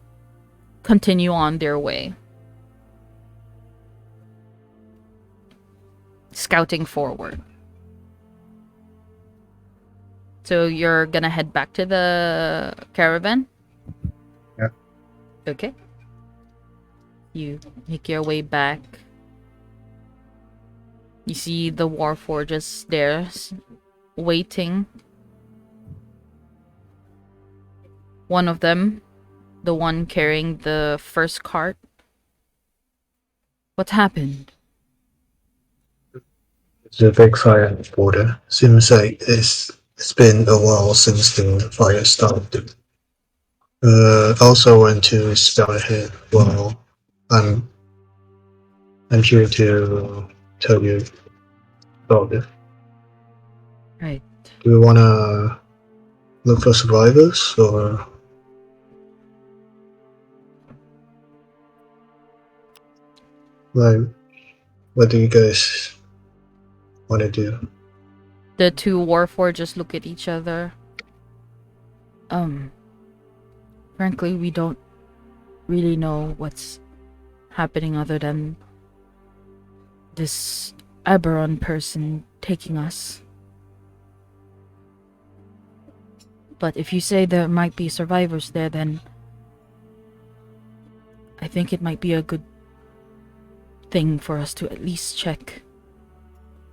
Speaker 1: continue on their way, scouting forward. So you're gonna head back to the caravan?
Speaker 4: Yeah.
Speaker 1: Okay. You make your way back. You see the Warforges there, waiting. One of them, the one carrying the first cart. What happened?
Speaker 4: It's a big fire in the border. Seems like it's been a while since the fire started. Also want to start ahead. Well, I'm here to tell you Okay.
Speaker 1: Right.
Speaker 4: Do we want to look for survivors or? Like, what do you guys want to do?
Speaker 1: The two Warfor just look at each other. Frankly, we don't really know what's happening other than this Aberon person taking us. But if you say there might be survivors there, then I think it might be a good thing for us to at least check.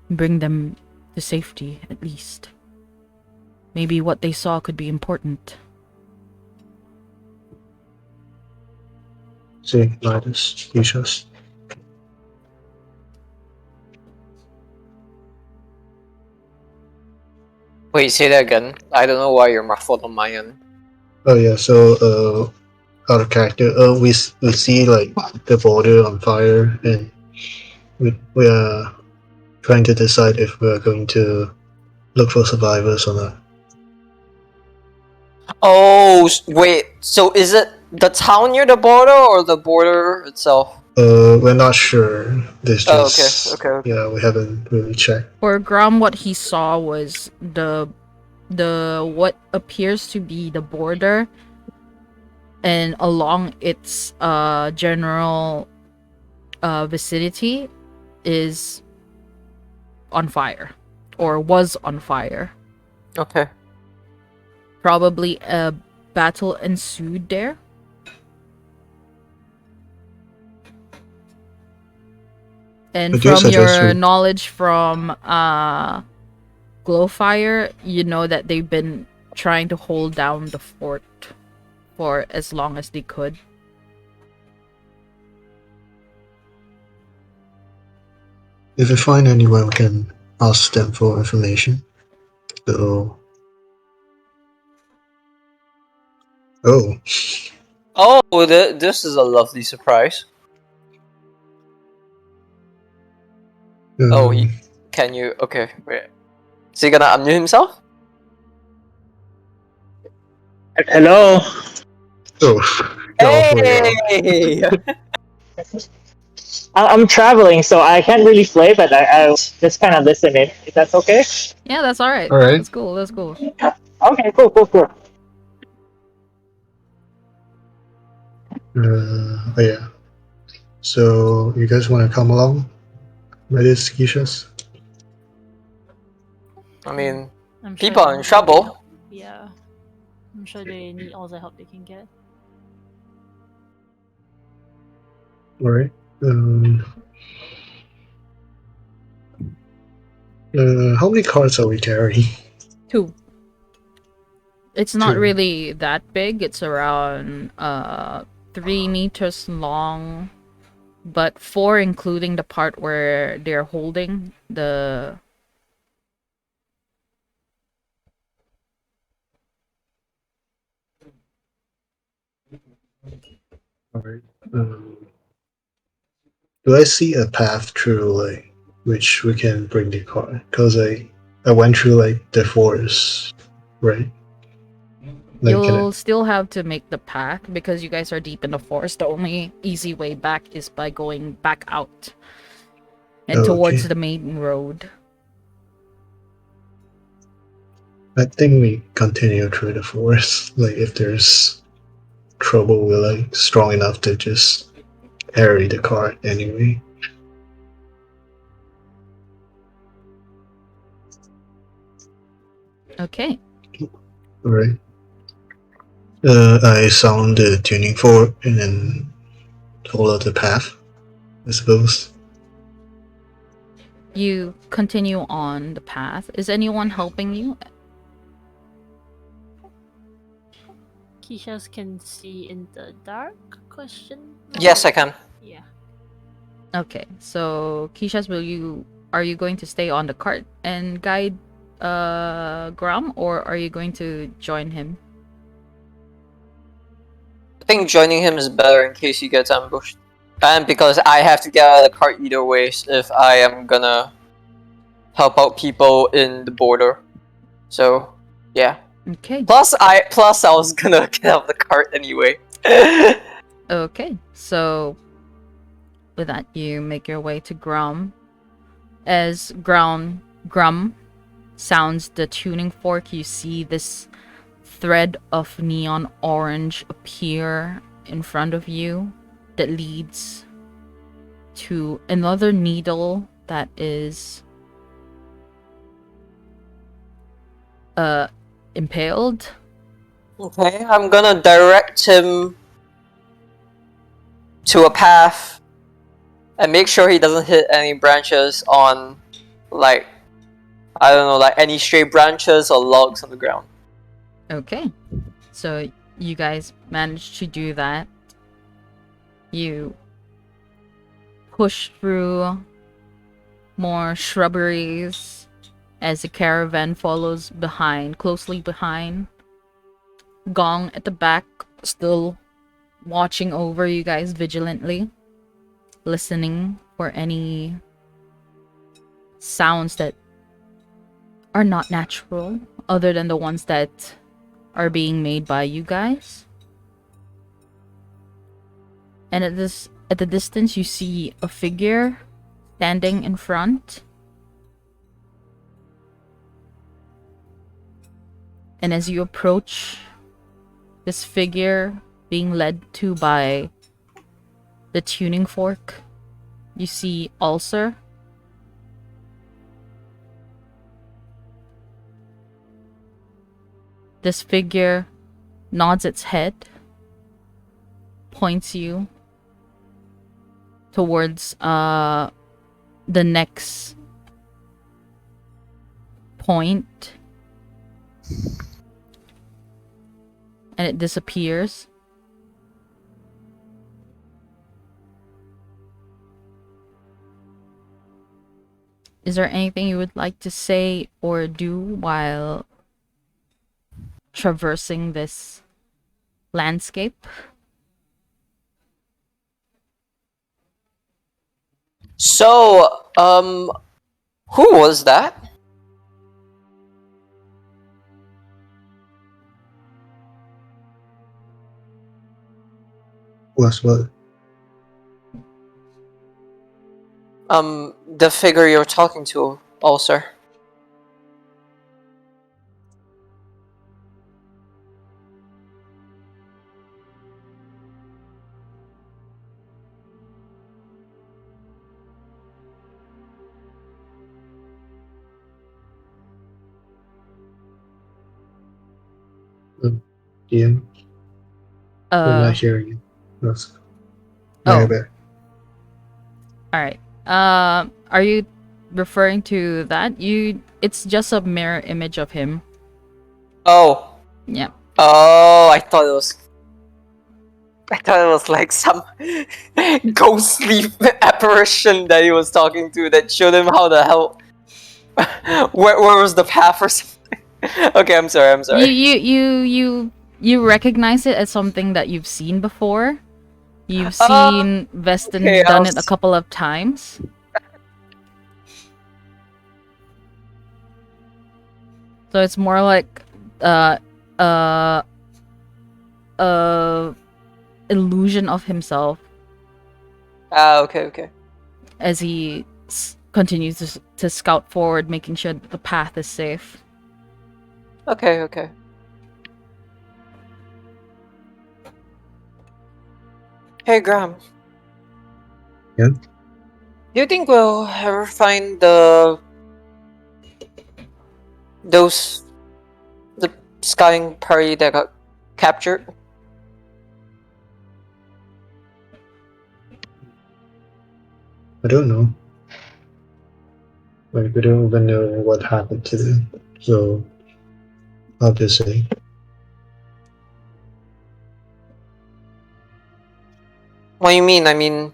Speaker 1: Bring them to safety, at least. Maybe what they saw could be important.
Speaker 4: See, Midas, Ishas.
Speaker 2: Wait, say that again. I don't know why you're muffled on my end.
Speaker 4: Oh yeah, so out of character, we see like the border on fire, and we are trying to decide if we're going to look for survivors or not.
Speaker 2: Oh, wait. So is it the town near the border or the border itself?
Speaker 4: We're not sure. There's
Speaker 2: Oh,
Speaker 4: just
Speaker 2: okay.
Speaker 4: yeah, we haven't really checked.
Speaker 1: For Grom, what he saw was the what appears to be the border, and along its general vicinity is on fire, or was on fire.
Speaker 2: Okay.
Speaker 1: Probably a battle ensued there. And
Speaker 4: I do
Speaker 1: from
Speaker 4: suggest
Speaker 1: your
Speaker 4: we-
Speaker 1: knowledge from Glowfire, you know that they've been trying to hold down the fort for as long as they could.
Speaker 4: If we find anyone, we can ask them for information. So, oh,
Speaker 2: Oh, this is a lovely surprise. Oh, can you? Okay, wait. Is he gonna unmute himself?
Speaker 7: Hello.
Speaker 4: oh, no,
Speaker 2: Hey!
Speaker 7: I'm traveling, so I can't really play, but I'll just kind of listen in. If that's okay?
Speaker 1: Yeah, that's alright.
Speaker 4: All right.
Speaker 1: That's cool. That's cool.
Speaker 7: Okay, cool.
Speaker 4: Oh yeah. So you guys want to come along? Midas, Kishas?
Speaker 2: I mean,
Speaker 3: I'm sure
Speaker 2: people
Speaker 3: they
Speaker 2: are in
Speaker 3: need all the
Speaker 2: trouble.
Speaker 3: help. Yeah. I'm sure they need all the help they can get.
Speaker 4: All right. How many cards are we carrying?
Speaker 1: 2. It's not
Speaker 4: 2.
Speaker 1: really that big. It's around 3 meters long, but 4 including the part where they're holding the
Speaker 4: All right. Do I see a path through like which we can bring the card? Because I went through like the forest, right? Like,
Speaker 1: You'll still have to make the path because you guys are deep in the forest. The only easy way back is by going back out and towards
Speaker 4: okay.
Speaker 1: the main road.
Speaker 4: I think we continue through the forest. Like, if there's trouble, we're like strong enough to just carry the cart anyway.
Speaker 1: Okay.
Speaker 4: All right. I sound the tuning fork and then follow the path, I suppose.
Speaker 1: You continue on the path. Is anyone helping you?
Speaker 3: Keisha's can see in the dark? Question mark?
Speaker 2: Yes, I can.
Speaker 3: Yeah.
Speaker 1: Okay. So, Keisha's, are you going to stay on the cart and guide Grom, or are you going to join him?
Speaker 2: I think joining him is better in case he gets ambushed. And because I have to get out of the cart either way if I am gonna help out people in the border. So yeah.
Speaker 1: Okay.
Speaker 2: Plus I was gonna get out the cart anyway.
Speaker 1: Okay. So with that, you make your way to Grum. As Grum sounds the tuning fork, you see this thread of neon orange appear in front of you that leads to another needle that is impaled.
Speaker 2: Okay, I'm gonna direct him to a path and make sure he doesn't hit any branches on, like, I don't know, like any stray branches or logs on the ground.
Speaker 1: Okay. So you guys managed to do that. You push through more shrubberies as the caravan follows behind, closely behind. Gong at the back, still watching over you guys vigilantly, listening for any sounds that are not natural, other than the ones that are being made by you guys. And at the distance, you see a figure standing in front. And as you approach this figure being led to by the tuning fork, you see Ulcer. This figure nods its head, points you towards the next point, and it disappears. Is there anything you would like to say or do while traversing this landscape?
Speaker 2: So, who was that?
Speaker 4: Was what?
Speaker 2: The figure you're talking to, Ulcer.
Speaker 4: DM? I'm not hearing you. That's my
Speaker 1: Oh.
Speaker 4: bad.
Speaker 1: Alright. Are you referring to that? It's just a mirror image of him.
Speaker 2: Oh.
Speaker 1: Yeah.
Speaker 2: Oh, I thought it was like some ghostly apparition that he was talking to that showed him how the hell where was the path or something. Okay, I'm sorry.
Speaker 1: You recognize it as something that you've seen before. You've
Speaker 2: Oh,
Speaker 1: seen Veston
Speaker 2: okay,
Speaker 1: done it a couple of times. So it's more like illusion of himself
Speaker 2: okay.
Speaker 1: as he continues to scout forward, making sure that the path is safe.
Speaker 2: Okay. Hey, Graham.
Speaker 4: Yeah?
Speaker 2: Do you think we'll ever find the scouting party that got captured?
Speaker 4: I don't know. Like, we don't even know what happened to them. So, I'll just say.
Speaker 2: What do you mean? I mean,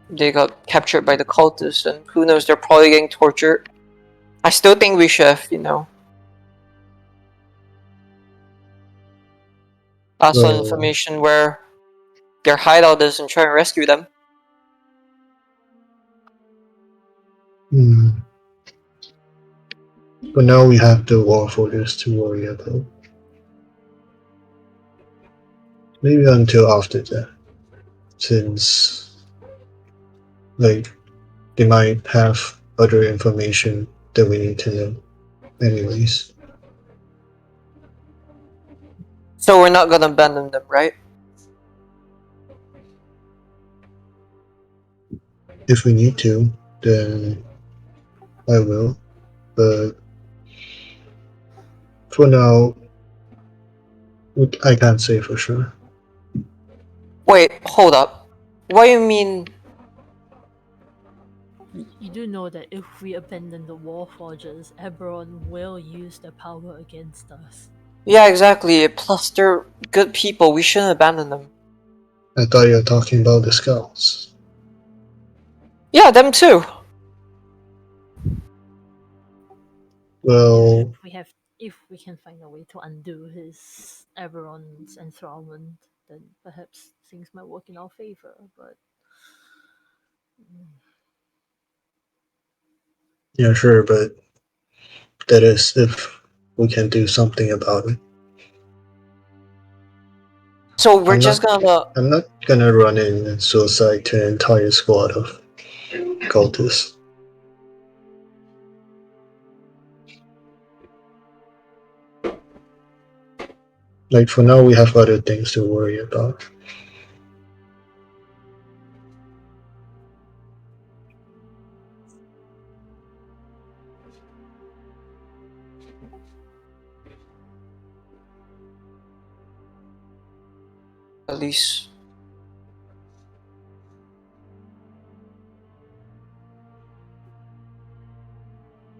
Speaker 2: they got captured by the cultists, and who knows, they're probably getting tortured. I still think we should have, ask for information where their hideout is and try and rescue them.
Speaker 4: For now, we have the war fighters to worry about. Maybe until after that, since like they might have other information that we need to know. Anyways,
Speaker 2: So we're not gonna abandon them, right?
Speaker 4: if we need to, then I will. But for now, I can't say for sure.
Speaker 2: Wait, hold up. What do you mean?
Speaker 3: You do know that if we abandon the War Forges, Eberron will use their power against us.
Speaker 2: Yeah, exactly. Plus, they're good people. We shouldn't abandon them.
Speaker 4: I thought you were talking about the scouts.
Speaker 2: Yeah, them too.
Speaker 4: Well,
Speaker 3: If we can find a way to undo his Eberron's enthrallment, then perhaps things might work in our favor. But
Speaker 4: yeah, sure, but that is if we can do something about it.
Speaker 2: So we're
Speaker 4: I'm
Speaker 2: just
Speaker 4: not.
Speaker 2: gonna.
Speaker 4: I'm not gonna run in and suicide to an entire squad of cultists. Like for now, we have other things to worry about.
Speaker 2: At least.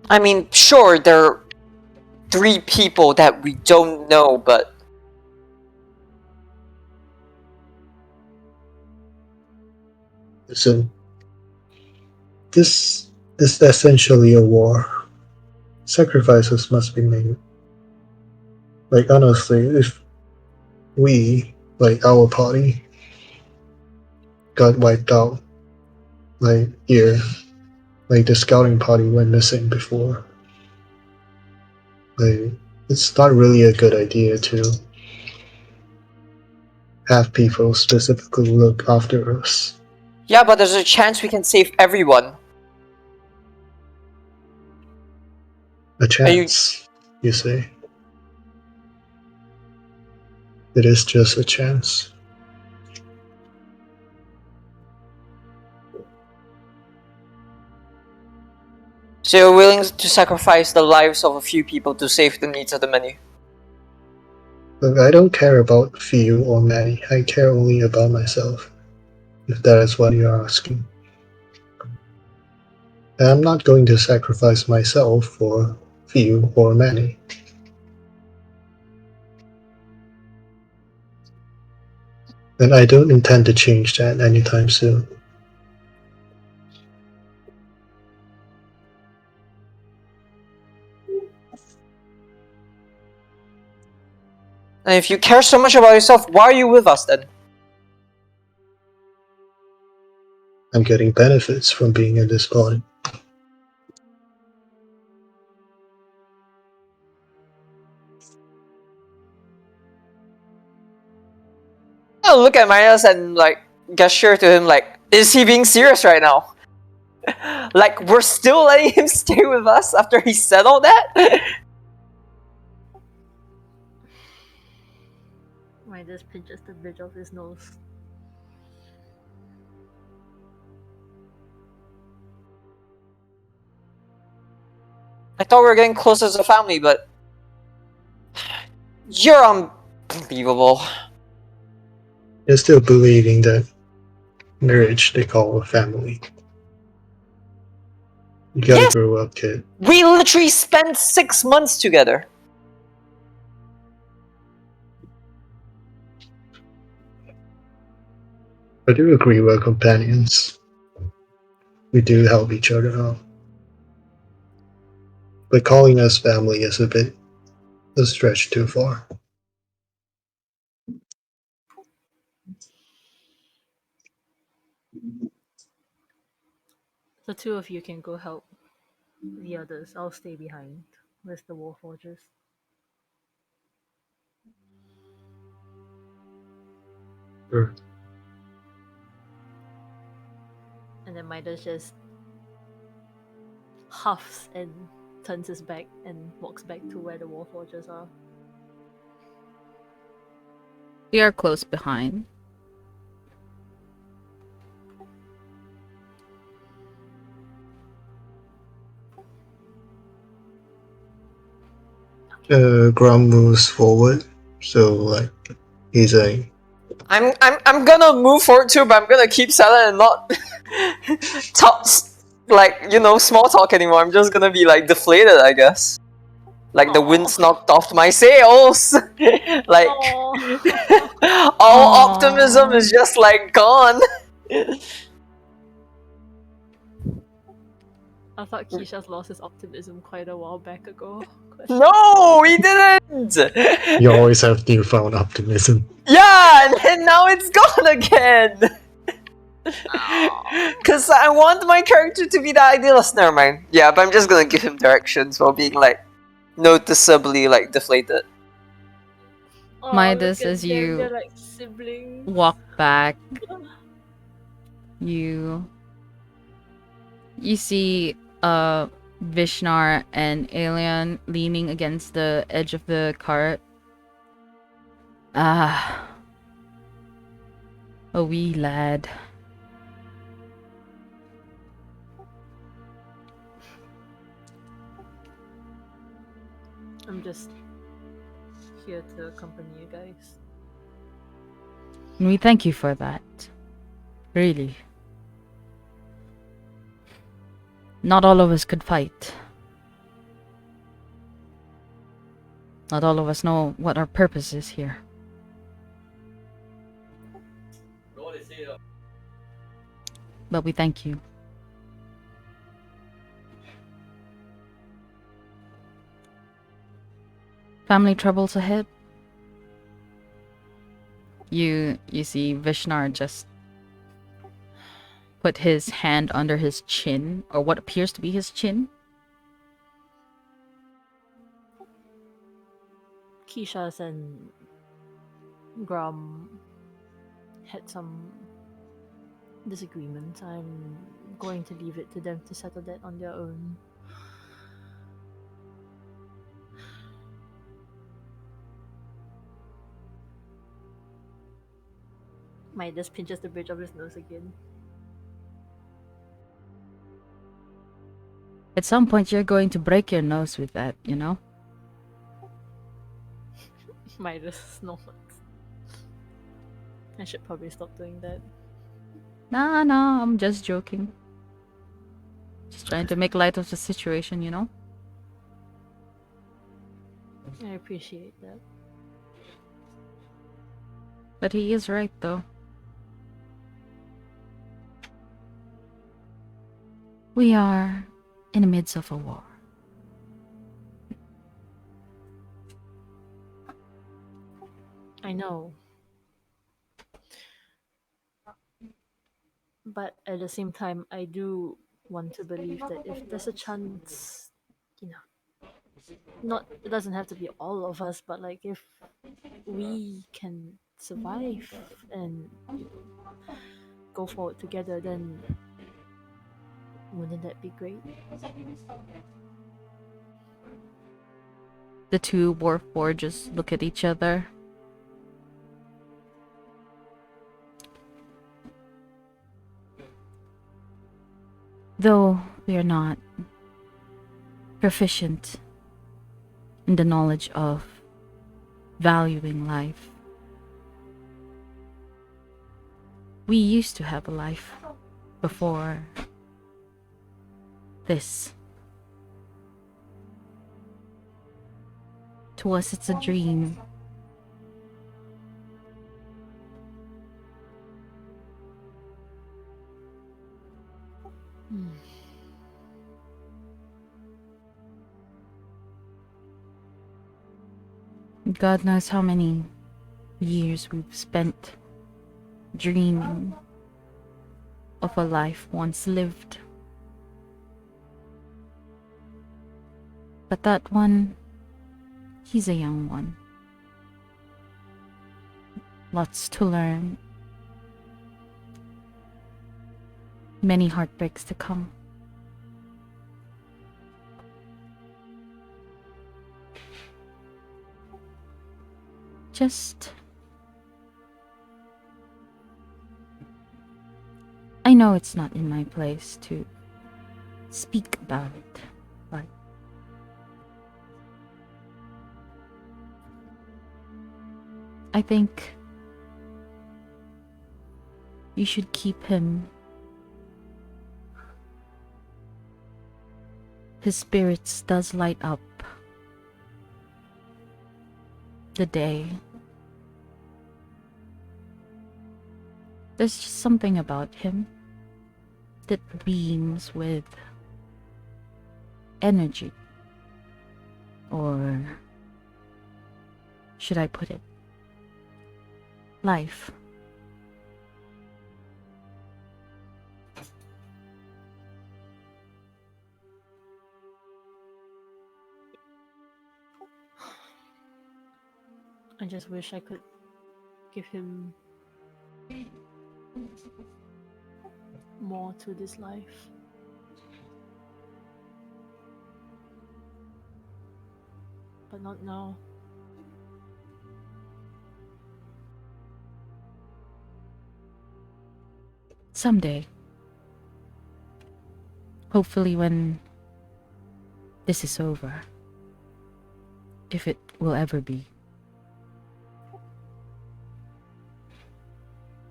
Speaker 2: I mean, sure, there are 3 people that we don't know, but.
Speaker 4: So this is essentially a war. Sacrifices must be made. Like honestly, if we, like our party, got wiped out, like here, like the scouting party went missing before, like it's not really a good idea to have people specifically look after us.
Speaker 2: Yeah, but there's a chance we can save everyone.
Speaker 4: A chance, you say? It is just a chance.
Speaker 2: So you're willing to sacrifice the lives of a few people to save the needs of the many?
Speaker 4: Look, I don't care about few or many. I care only about myself, if that is what you're asking. And I'm not going to sacrifice myself for few or many. And I don't intend to change that anytime soon.
Speaker 2: And if you care so much about yourself, why are you with us then?
Speaker 4: I'm getting benefits from being in this party.
Speaker 2: I'll look at Miles and like gesture to him like, is he being serious right now? Like we're still letting him stay with us after he said all that?
Speaker 3: Midas pinches the bridge of his nose.
Speaker 2: I thought we were getting close as a family, but you're unbelievable.
Speaker 4: They're still believing that marriage they call a family. You gotta
Speaker 2: Yes!
Speaker 4: grow up, kid.
Speaker 2: We literally spent 6 months together.
Speaker 4: I do agree we're companions. We do help each other out. But calling us family is a bit a stretch too far.
Speaker 3: The two of you can go help the others. I'll stay behind. with the Warforgers.
Speaker 4: Sure.
Speaker 3: And then Midas just huffs and turns his back and walks back to where the Warforgers are.
Speaker 1: We are close behind.
Speaker 4: Grom moves forward, so like he's like
Speaker 2: I'm gonna move forward too, but I'm gonna keep silent and not talk small talk anymore. I'm just gonna be like deflated, I guess. Like the wind's knocked off my sails. Like all optimism is just like gone.
Speaker 3: I thought Keisha's lost his optimism quite a while back ago.
Speaker 2: No, he didn't.
Speaker 4: you always have newfound optimism.
Speaker 2: Yeah, and now it's gone again. Cause I want my character to be the idealist. Never mind. Yeah, but I'm just gonna give him directions while being like noticeably like deflated.
Speaker 1: Midas,
Speaker 3: look at
Speaker 1: as
Speaker 3: them,
Speaker 1: you
Speaker 3: they're like siblings.
Speaker 1: walk back, you see Vishnar and Aelion leaning against the edge of the cart. Ah, a wee lad.
Speaker 3: I'm just here to accompany you guys.
Speaker 1: And we thank you for that. Really. Not all of us could fight. Not all of us know what our purpose is here. But we thank you. Family troubles ahead? You see Vishnar just put his hand under his chin, or what appears to be his chin.
Speaker 3: Keisha's and Grom had some disagreements. I'm going to leave it to them to settle that on their own. Midas pinches the bridge of his nose again.
Speaker 1: At some point, you're going to break your nose with that, you know?
Speaker 3: Midas nods. I should probably stop doing that.
Speaker 1: Nah, I'm just joking. Just trying to make light of the situation, you know?
Speaker 3: I appreciate that.
Speaker 1: But he is right, though. We are in the midst of a war.
Speaker 3: I know. But at the same time, I do want to believe that if there's a chance, it doesn't have to be all of us, but like if we can survive and go forward together, then wouldn't that be great?
Speaker 1: The two Warforgers look at each other. Though we are not proficient in the knowledge of valuing life, we used to have a life before this. To us, it's a dream. God knows how many years we've spent dreaming of a life once lived. But that one, he's a young one. Lots to learn. Many heartbreaks to come. Just... I know it's not in my place to speak about it, but I think you should keep him. His spirits does light up the day. There's just something about him that beams with energy. Or should I put it? Life.
Speaker 3: I just wish I could give him more to this life. But not now.
Speaker 1: Someday. Hopefully when this is over. If it will ever be.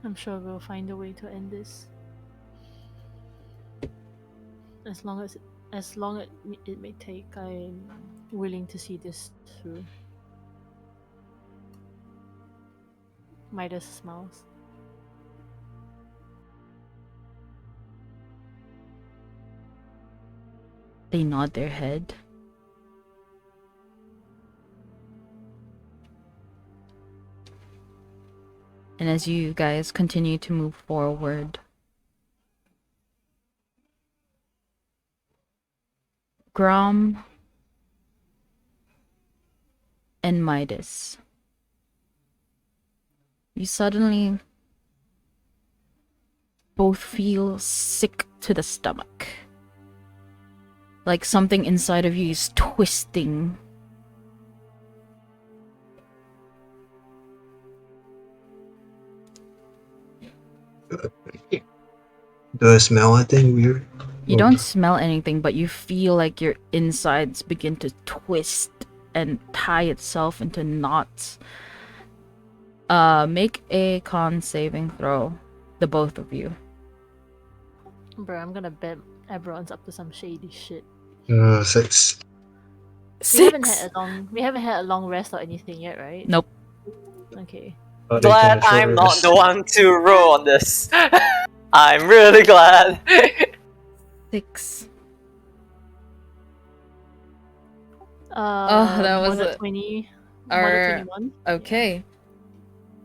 Speaker 3: I'm sure we'll find a way to end this. As long as it may take, I'm willing to see this through. Midas smiles.
Speaker 1: They nod their head. And as you guys continue to move forward, Grom and Midas, you suddenly both feel sick to the stomach. Like something inside of you is twisting.
Speaker 4: Do I smell anything weird?
Speaker 1: You don't smell anything, but you feel like your insides begin to twist and tie itself into knots. Make a con saving throw, the both of you.
Speaker 3: Bro, I'm gonna bet everyone's up to some shady shit.
Speaker 4: 6.
Speaker 3: We haven't had a long rest or anything yet, right?
Speaker 1: Nope.
Speaker 3: Okay.
Speaker 4: Oh, they
Speaker 2: Glad
Speaker 4: can assure
Speaker 2: I'm not
Speaker 4: us.
Speaker 2: the one to roll on this. I'm really glad.
Speaker 1: 6.
Speaker 3: That
Speaker 1: was
Speaker 3: more
Speaker 1: a-
Speaker 3: than 20.
Speaker 1: Our-
Speaker 3: More than 21.
Speaker 1: Okay.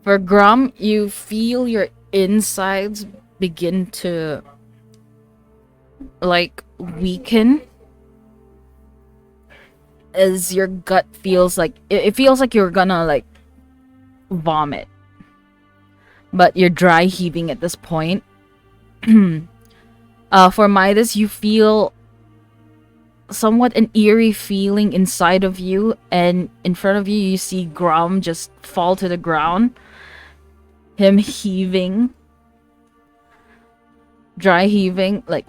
Speaker 1: For Grom, you feel your insides begin to like weaken as your gut feels like it feels like you're gonna like vomit, but you're dry heaving at this point. For Midas, you feel somewhat an eerie feeling inside of you, and in front of you you see Grom just fall to the ground, him heaving, dry heaving, like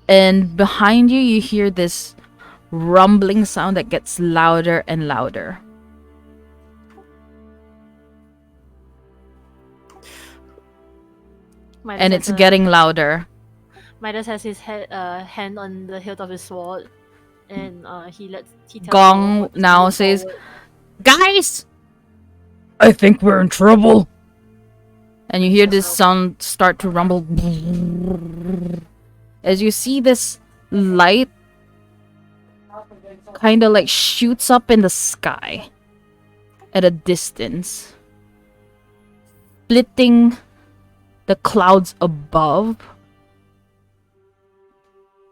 Speaker 1: and behind you you hear this rumbling sound that gets louder and louder.
Speaker 3: Midas
Speaker 1: And
Speaker 3: has
Speaker 1: it's getting louder.
Speaker 3: Midas has his hand on the hilt of his sword, and he tells
Speaker 1: Gong
Speaker 3: everyone to
Speaker 1: now
Speaker 3: move
Speaker 1: says,
Speaker 3: forward.
Speaker 1: "Guys! I think we're in trouble." And you hear this sound start to rumble. As you see this light kind of like shoots up in the sky at a distance, splitting the clouds above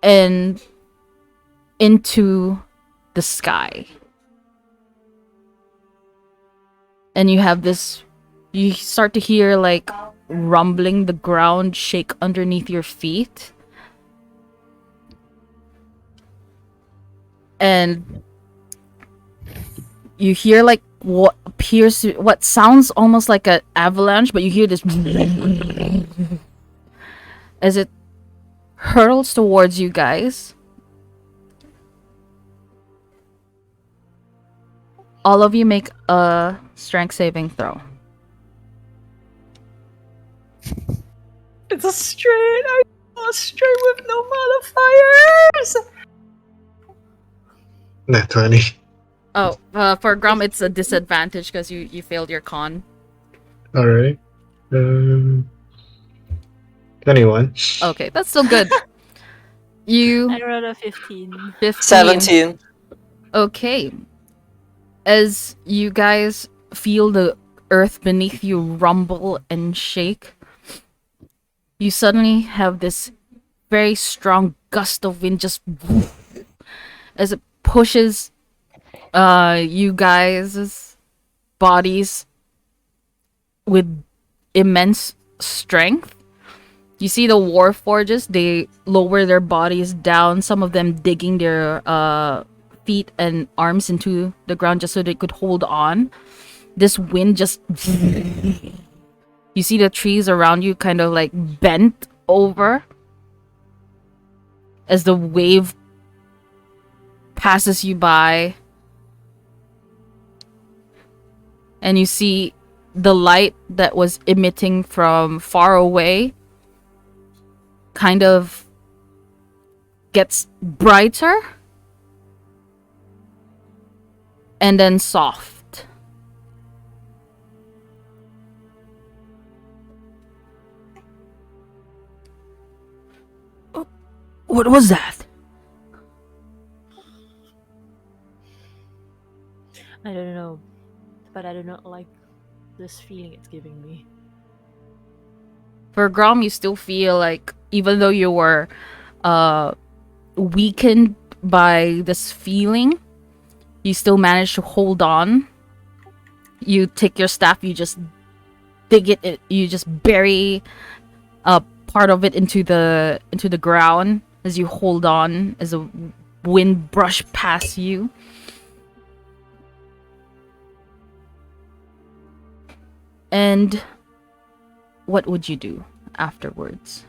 Speaker 1: and into the sky. And you start to hear like rumbling, the ground shake underneath your feet. And you hear like what sounds almost like an avalanche, but you hear this as it hurtles towards you guys. All of you make a strength saving throw.
Speaker 2: It's a straight with no modifiers.
Speaker 4: Net 20.
Speaker 1: Oh, for Grum, it's a disadvantage because you failed your con.
Speaker 4: Alright. 21.
Speaker 1: Okay, that's still good. You
Speaker 3: I rolled a 15.
Speaker 1: 15.
Speaker 2: 17.
Speaker 1: Okay. As you guys feel the earth beneath you rumble and shake, you suddenly have this very strong gust of wind just as it pushes you guys' bodies with immense strength. You see the warforges, they lower their bodies down, some of them digging their feet and arms into the ground just so they could hold on. This wind just... You see the trees around you kind of like bent over as the wave passes you by. And you see the light that was emitting from far away kind of gets brighter and then soft. What was that?
Speaker 3: I don't know, but I do not like this feeling it's giving me.
Speaker 1: For Grom, you still feel like, even though you were weakened by this feeling, you still manage to hold on. You take your staff, you just dig it, you just bury a part of it into the ground as you hold on, as the wind brush past you. And what would you do afterwards?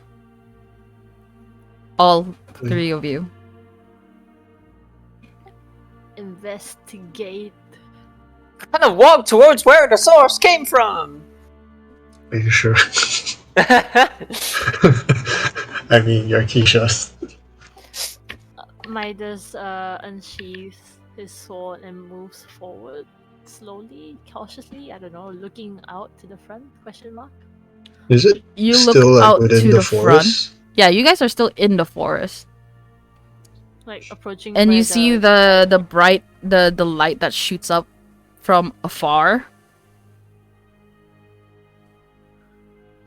Speaker 1: All three of you.
Speaker 3: Investigate.
Speaker 2: Kind of walk towards where the source came from.
Speaker 4: Are you sure? I mean, you're Keisha's.
Speaker 3: Midas unsheathes his sword and moves forward slowly, cautiously. I don't know, looking out to the front? Question mark.
Speaker 4: Is it
Speaker 1: You
Speaker 4: still
Speaker 1: look
Speaker 4: like
Speaker 1: out
Speaker 4: within
Speaker 1: to
Speaker 4: the
Speaker 1: the front.
Speaker 4: forest?
Speaker 1: Yeah, you guys are still in the forest.
Speaker 3: Like approaching.
Speaker 1: And
Speaker 3: where
Speaker 1: you see the bright the light that shoots up from afar.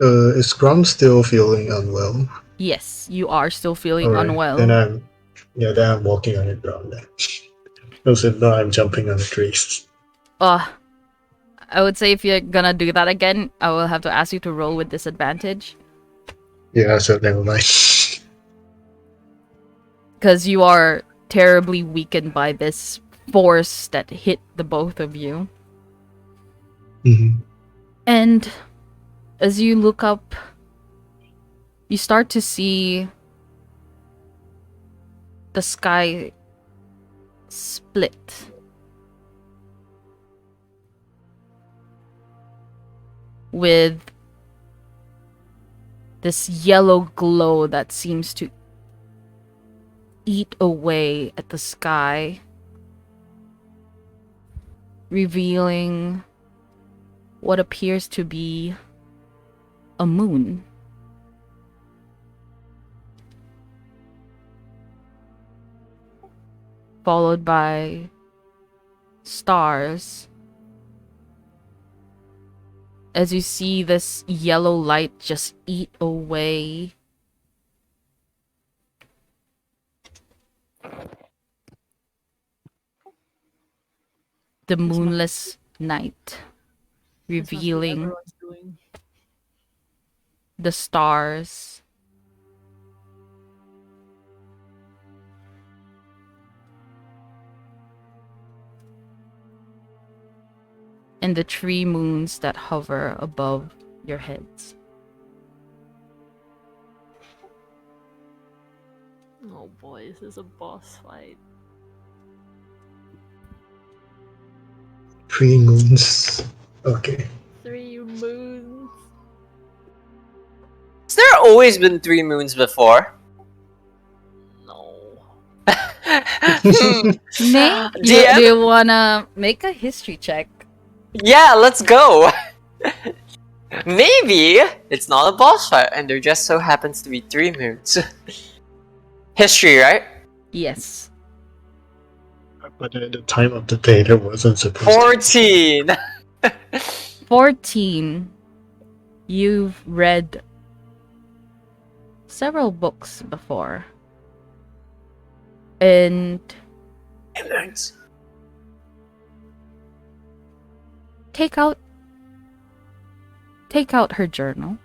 Speaker 4: Is Grum still feeling unwell?
Speaker 1: Yes, you are still feeling
Speaker 4: Alright,
Speaker 1: unwell.
Speaker 4: then I'm walking on the ground then. Also, no, I'm jumping on the trees.
Speaker 1: I would say if you're gonna do that again, I will have to ask you to roll with disadvantage.
Speaker 4: Yeah, so never mind.
Speaker 1: Because you are terribly weakened by this force that hit the both of you.
Speaker 4: Mhm.
Speaker 1: And as you look up, you start to see the sky split. With this yellow glow that seems to eat away at the sky, revealing what appears to be a moon. Followed by stars. As you see this yellow light just eat away The moonless night,
Speaker 3: This must be
Speaker 1: revealing
Speaker 3: everyone's doing.
Speaker 1: the stars. And the 3 moons that hover above your heads.
Speaker 3: Oh boy, this is a boss fight.
Speaker 4: 3 moons. Okay.
Speaker 3: 3 moons.
Speaker 2: Has there always been 3 moons before?
Speaker 3: No.
Speaker 1: Nate, do
Speaker 2: DM?
Speaker 1: you wanna make a history check?
Speaker 2: Yeah, let's go. Maybe it's not a boss fight, and there just so happens to be 3 moons. History, right?
Speaker 1: Yes.
Speaker 4: But at the time of the day, there wasn't supposed to
Speaker 2: 14.
Speaker 1: 14. You've read several books before. And
Speaker 2: Moons.
Speaker 1: take out her journal.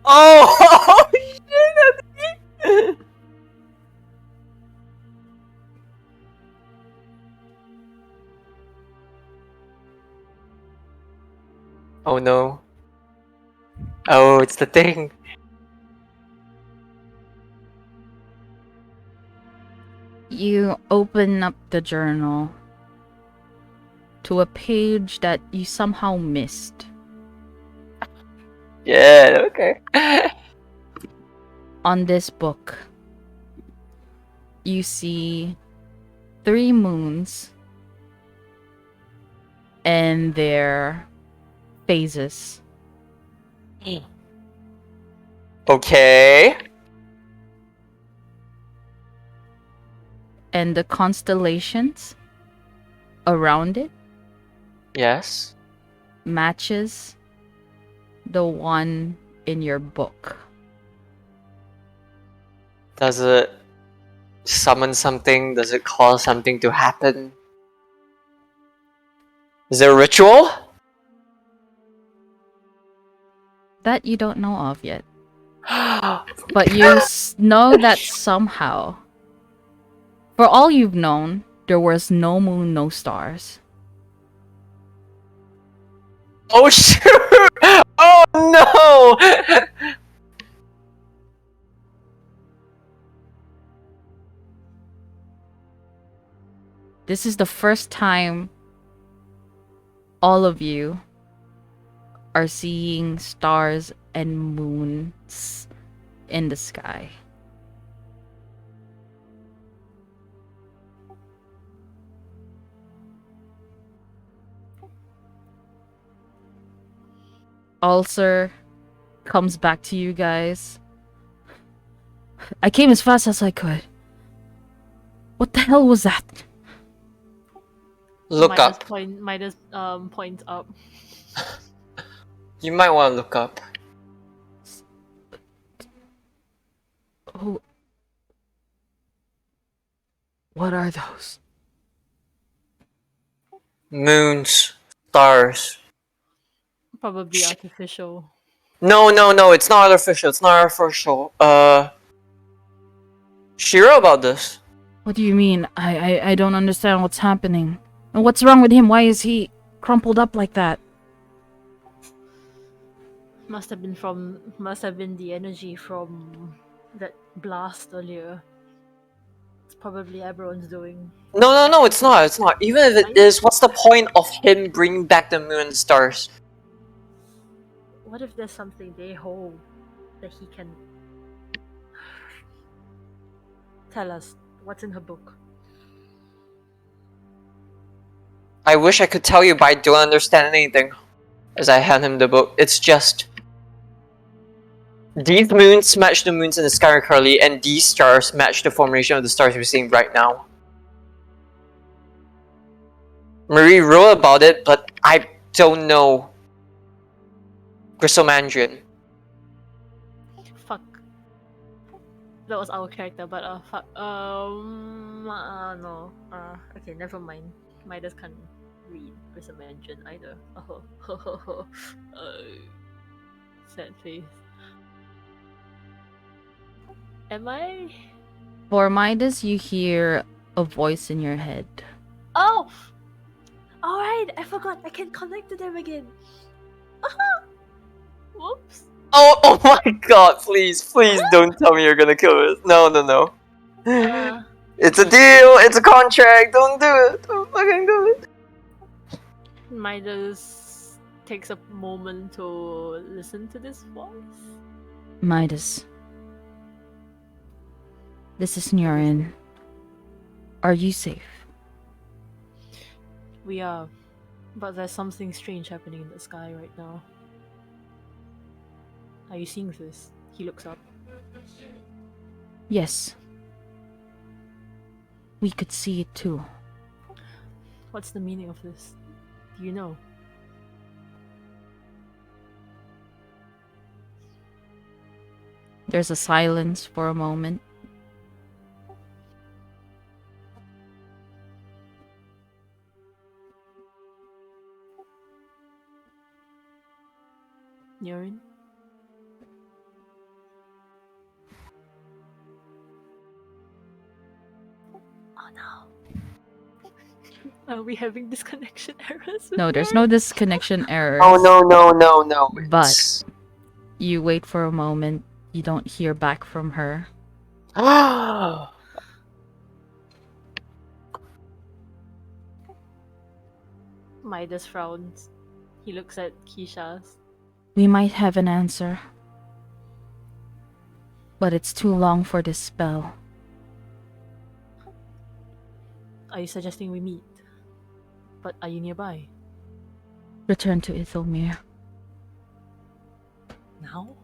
Speaker 2: Oh, shit! Oh no. Oh, it's the thing.
Speaker 1: You open up the journal to a page that you somehow missed.
Speaker 2: Yeah, okay.
Speaker 1: On this book, you see 3 moons and their phases.
Speaker 2: Okay.
Speaker 1: And the constellations around it
Speaker 2: Yes.
Speaker 1: matches the one in your book.
Speaker 2: Does it summon something? Does it cause something to happen? Is there a ritual?
Speaker 1: That you don't know of yet. But you know that somehow, for all you've known, there was no moon, no stars.
Speaker 2: Oh shoot! Oh no!
Speaker 1: This is the first time all of you are seeing stars and moons in the sky. Ulcer comes back to you guys. I came as fast as I could. What the hell was that?
Speaker 2: Look up.
Speaker 3: Midas points up.
Speaker 2: You might want to look up.
Speaker 1: Oh. What are those?
Speaker 2: Moons, stars.
Speaker 3: Probably artificial.
Speaker 2: No, it's not artificial. It's not artificial. Shiro about this.
Speaker 1: What do you mean? I don't understand what's happening. And what's wrong with him? Why is he crumpled up like that?
Speaker 3: Must have been the energy from that blast earlier. It's probably everyone's doing.
Speaker 2: No, it's not. It's not. Even if it is, what's the point of him bringing back the moon and stars?
Speaker 3: What if there's something they hold that he can tell us? What's in her book?
Speaker 2: I wish I could tell you, but I don't understand anything. As I hand him the book, it's just these moons match the moons in the sky currently, and these stars match the formation of the stars we're seeing right now. Marie wrote about it, but I don't know. Crystal Mandarin.
Speaker 3: Fuck. that was our character, but fuck. No. Okay, never mind. Midas can't read Prism Engine either. Sad face. Am I?
Speaker 1: For Midas, you hear a voice in your head.
Speaker 3: Oh! Alright, I forgot. I can connect to them again. Whoops.
Speaker 2: Oh my god, please don't tell me you're gonna kill us. No. It's a deal, it's a contract, don't do it. Don't fucking do it.
Speaker 3: Midas takes a moment to listen to this voice.
Speaker 1: Midas. This is Nurin. Are you safe?
Speaker 3: We are, but there's something strange happening in the sky right now. Are you seeing this? He looks up.
Speaker 1: Yes. We could see it too.
Speaker 3: What's the meaning of this? Do you know?
Speaker 1: There's a silence for a moment.
Speaker 3: Nurin? Oh no. Are we having disconnection errors?
Speaker 1: No, there's no disconnection errors.
Speaker 2: Oh no.
Speaker 1: But you wait for a moment. You don't hear back from her.
Speaker 3: Midas frowns. He looks at Keisha's.
Speaker 1: We might have an answer. But it's too long for this spell.
Speaker 3: Are you suggesting we meet? But are you nearby?
Speaker 1: Return to Ithelmere.
Speaker 3: Now?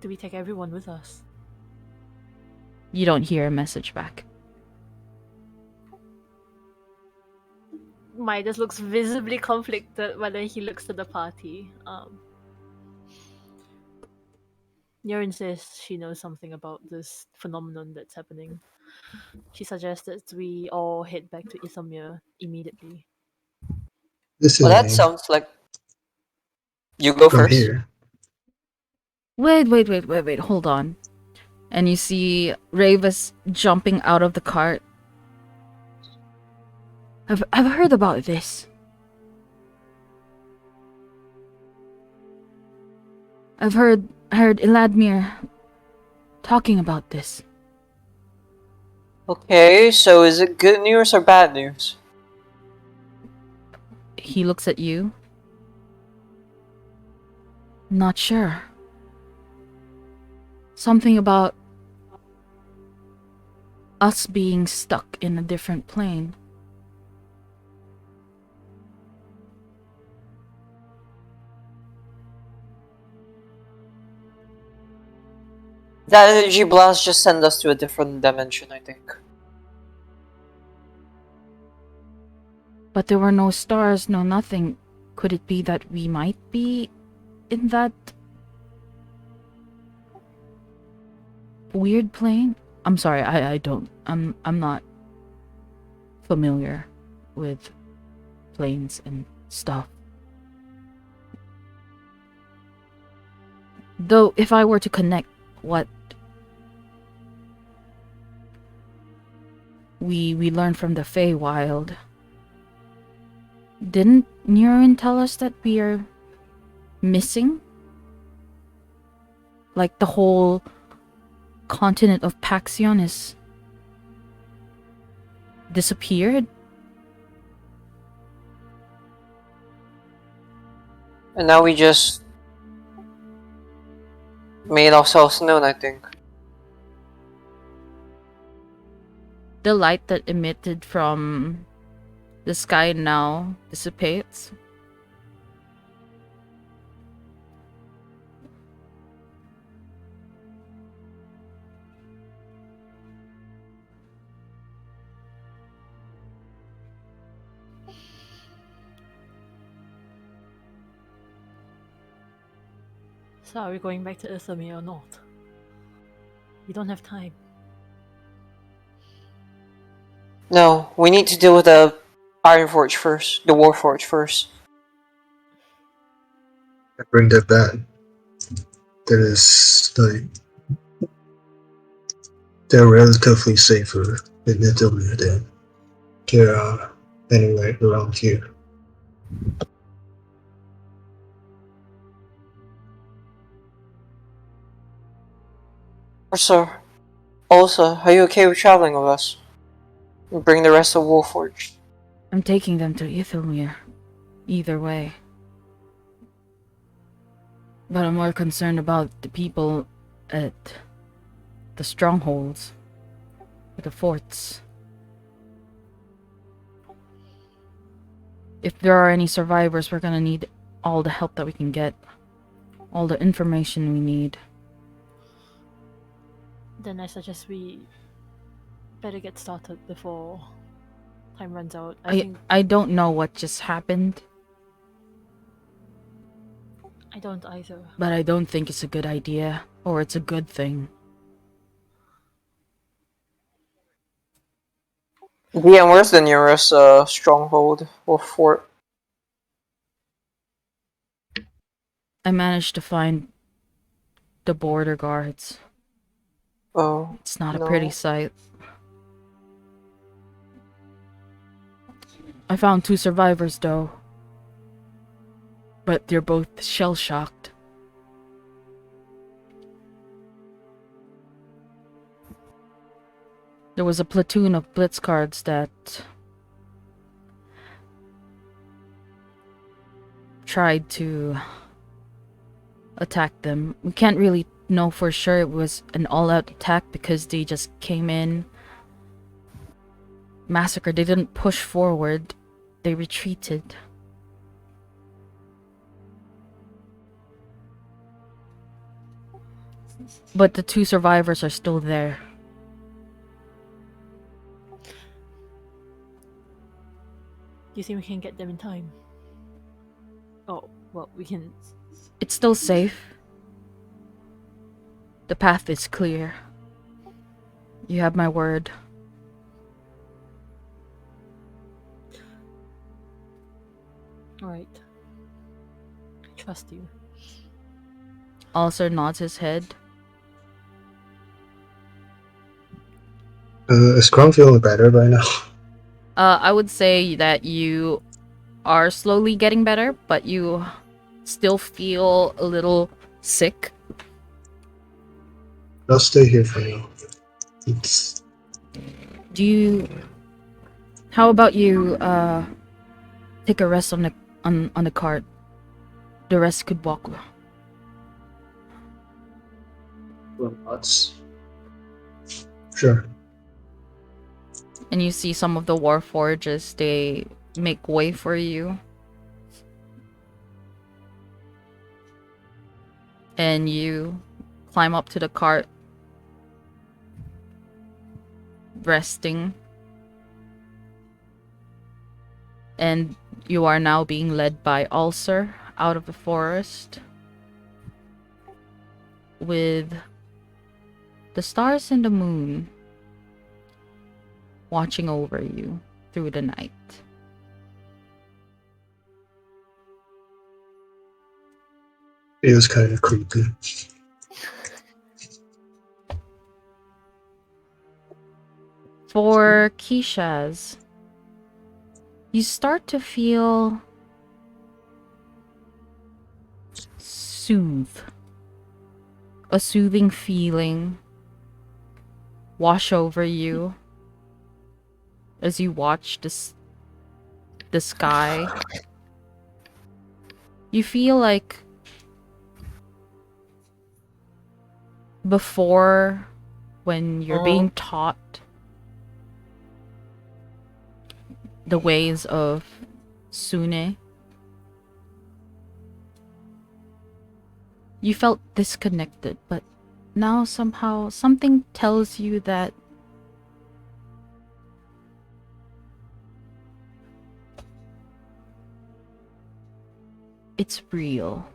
Speaker 3: Do we take everyone with us?
Speaker 1: You don't hear a message back.
Speaker 3: Midas looks visibly conflicted, but then he looks to the party. Nurin says she knows something about this phenomenon that's happening. She suggests that we all head back to Ithamir immediately.
Speaker 2: Well, that
Speaker 4: Listening
Speaker 2: sounds like... You go
Speaker 4: from
Speaker 2: first.
Speaker 4: here.
Speaker 1: Wait, hold on. And you see Ravis jumping out of the cart. I've heard about this. I've heard Eladmir talking about this.
Speaker 2: Okay, so is it good news or bad news?
Speaker 1: He looks at you. Not sure. Something about us being stuck in a different plane.
Speaker 2: That energy blast just sent us to a different dimension, I think.
Speaker 1: But there were no stars, no nothing. Could it be that we might be in that weird plane? I'm sorry, I don't. I'm not familiar with planes and stuff. Though if I were to connect what we learned from the Feywild, didn't Nurin tell us that we are missing? Like the whole continent of Paxeon is disappeared?
Speaker 2: And now we just made ourselves known, I think.
Speaker 1: The light that emitted from the sky now dissipates.
Speaker 3: So are we going back to Islamir or not? We don't have time.
Speaker 2: No, we need to deal with the Ironforge first, the Warforge first.
Speaker 4: I bring that back. That is like they're relatively safer in Italy than there are anywhere around here.
Speaker 2: Also, are you okay with traveling with us? We bring the rest of Warforge.
Speaker 1: I'm taking them to Ethelmere. Either way. But I'm more concerned about the people at the strongholds, at the forts. If there are any survivors, we're gonna need all the help that we can get. All the information we need.
Speaker 3: Then I suggest we better get started before time runs out.
Speaker 1: I don't know what just happened,
Speaker 3: I don't either.
Speaker 1: but I don't think it's a good idea, or it's a good thing.
Speaker 2: DM, where's the nearest stronghold or fort?
Speaker 1: I managed to find the border guards.
Speaker 2: Oh,
Speaker 1: It's not a
Speaker 2: no.
Speaker 1: pretty sight. I found 2 survivors though. But they're both shell-shocked. There was a platoon of blitz guards that tried to attack them. We can't really know for sure it was an all-out attack because they just came in, massacred. They didn't push forward. They retreated. But the 2 survivors are still there.
Speaker 3: Do you think we can get them in time? Oh, well, we can.
Speaker 1: It's still safe. The path is clear. You have my word.
Speaker 3: Alright. I trust you.
Speaker 1: Also nods his head.
Speaker 4: Is Grom feeling better right now?
Speaker 1: I would say that you are slowly getting better, but you still feel a little sick.
Speaker 4: I'll stay here for now. It's
Speaker 1: Do you... How about you, take a rest on the cart? The rest could walk.
Speaker 4: well, that's sure.
Speaker 1: And you see some of the warforges, they make way for you. And you climb up to the cart, resting. And you are now being led by Ulcer out of the forest. With the stars and the moon watching over you through the night.
Speaker 4: It was kind of creepy.
Speaker 1: For Keishas, you start to feel soothe. A soothing feeling wash over you as you watch the sky. You feel like before, when you're being taught the ways of Sune, you felt disconnected, but now somehow something tells you that it's real.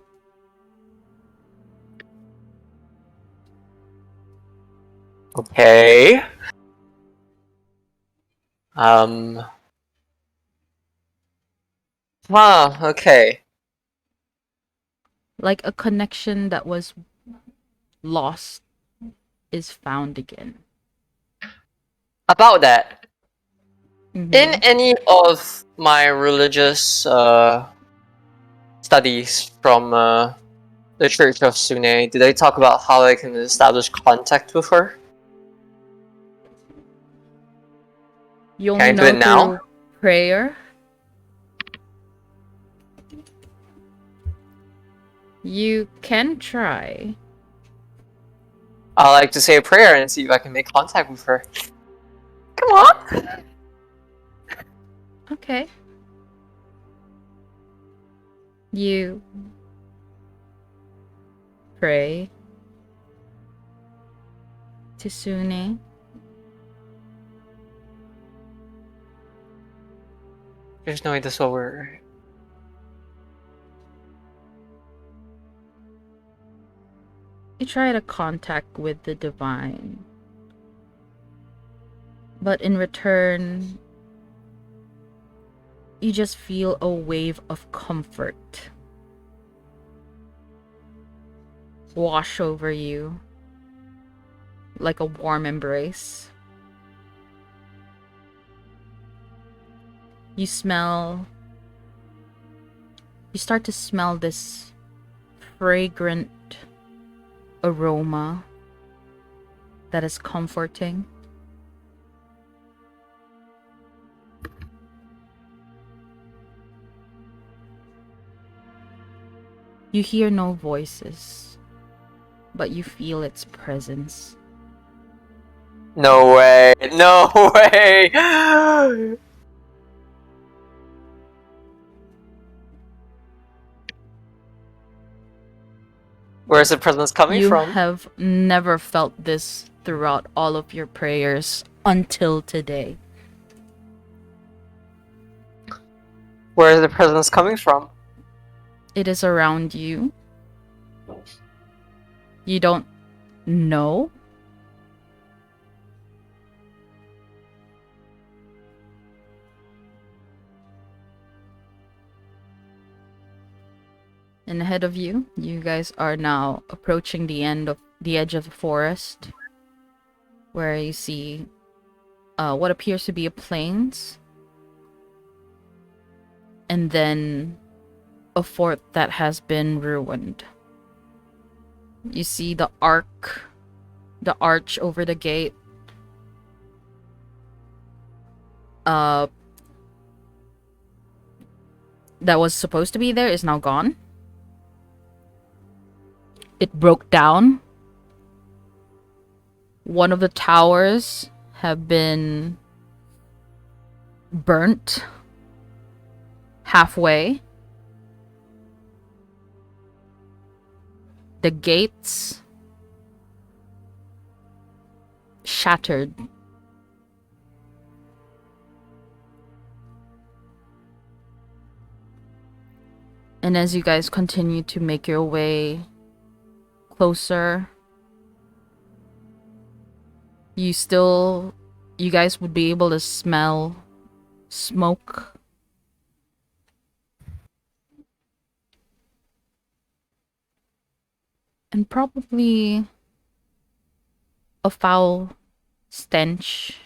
Speaker 2: Okay. Huh, okay.
Speaker 1: Like a connection that was lost is found again.
Speaker 2: About that,
Speaker 1: Mhm.
Speaker 2: in any of my religious studies from the Church of Sune, do they talk about how I can establish contact with her?
Speaker 1: You
Speaker 2: Can
Speaker 1: only
Speaker 2: I do it
Speaker 1: know
Speaker 2: now?
Speaker 1: through prayer. You can try.
Speaker 2: I like to say a prayer and see if I can make contact with her. Come on!
Speaker 1: Okay. You pray to Sune.
Speaker 2: There's no way this will work.
Speaker 1: You try to contact with the divine. But in return, you just feel a wave of comfort wash over you like a warm embrace. You start to smell this fragrant aroma that is comforting. You hear no voices, but you feel its presence.
Speaker 2: No way! No way! Where's the presence coming
Speaker 1: You
Speaker 2: from?
Speaker 1: have never felt this throughout all of your prayers until today.
Speaker 2: Where is the presence coming from?
Speaker 1: It is around you. You don't know. And ahead of you, you guys are now approaching the edge of the forest, where you see what appears to be a plains, and then a fort that has been ruined. You see the arch over the gate. That was supposed to be there is now gone. It broke down. One of the towers have been burnt halfway. The gates shattered. And as you guys continue to make your way closer, you guys would be able to smell smoke. And probably a foul stench.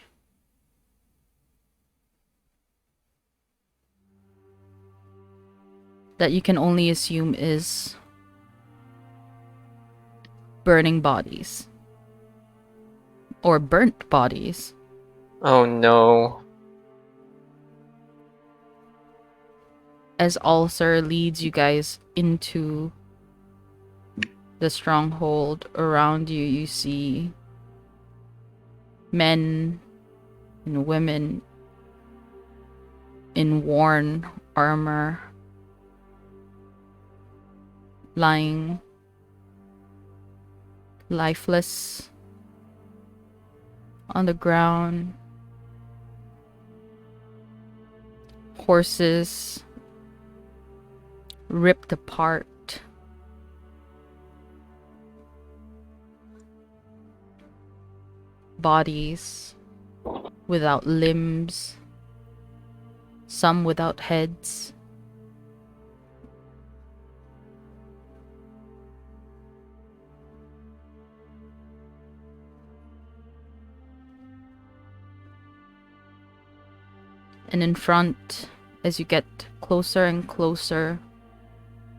Speaker 1: That you can only assume is burning bodies. Or burnt bodies.
Speaker 2: Oh no.
Speaker 1: As Ulcer leads you guys into the stronghold around you, you see men and women in worn armor lying lifeless on the ground. Horses ripped apart. bodies without limbs, some without heads. And in front, as you get closer and closer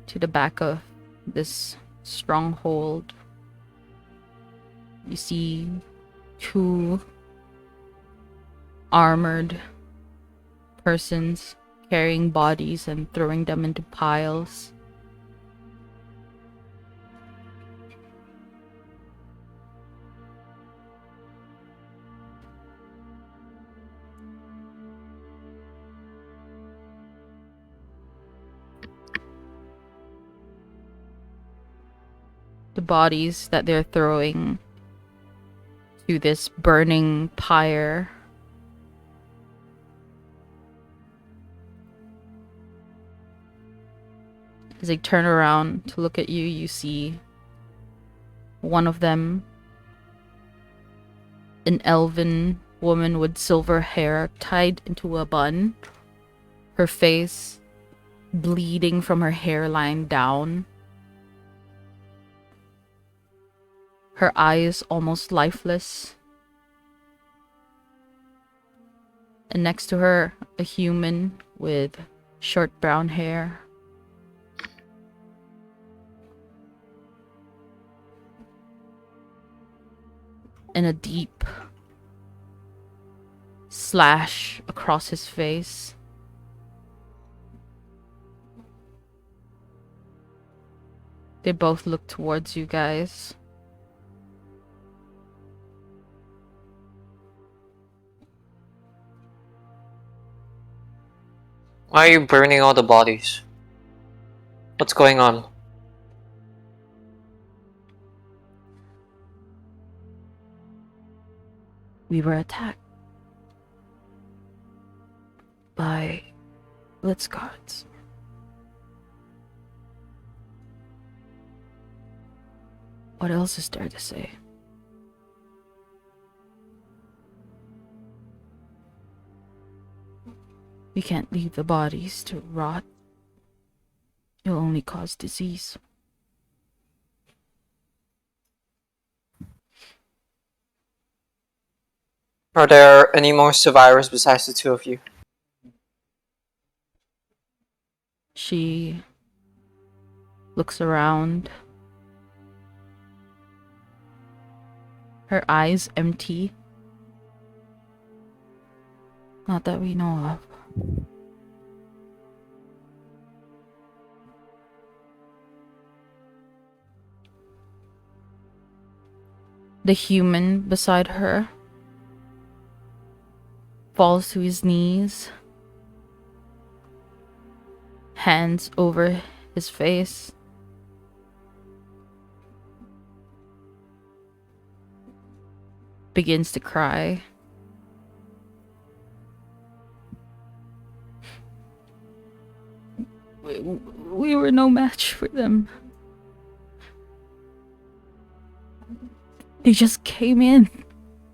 Speaker 1: to the back of this stronghold, you see two armored persons carrying bodies and throwing them into piles. The bodies that they're throwing to this burning pyre as they turn around to look at you, you see one of them, an elven woman with silver hair tied into a bun, her face bleeding from her hairline down, her eyes almost lifeless, and next to her, a human with short brown hair. And a deep slash across his face. They both look towards you guys.
Speaker 2: Why are you burning all the bodies? What's going on?
Speaker 1: We were attacked by Blitz guards. What else is there to say? We can't leave the bodies to rot. It'll only cause disease.
Speaker 2: Are there any more survivors besides the two of you?
Speaker 1: She looks around. Her eyes empty. Not that we know of. The human beside her falls to his knees, hands over his face. Begins to cry. We were no match for them. They just came in.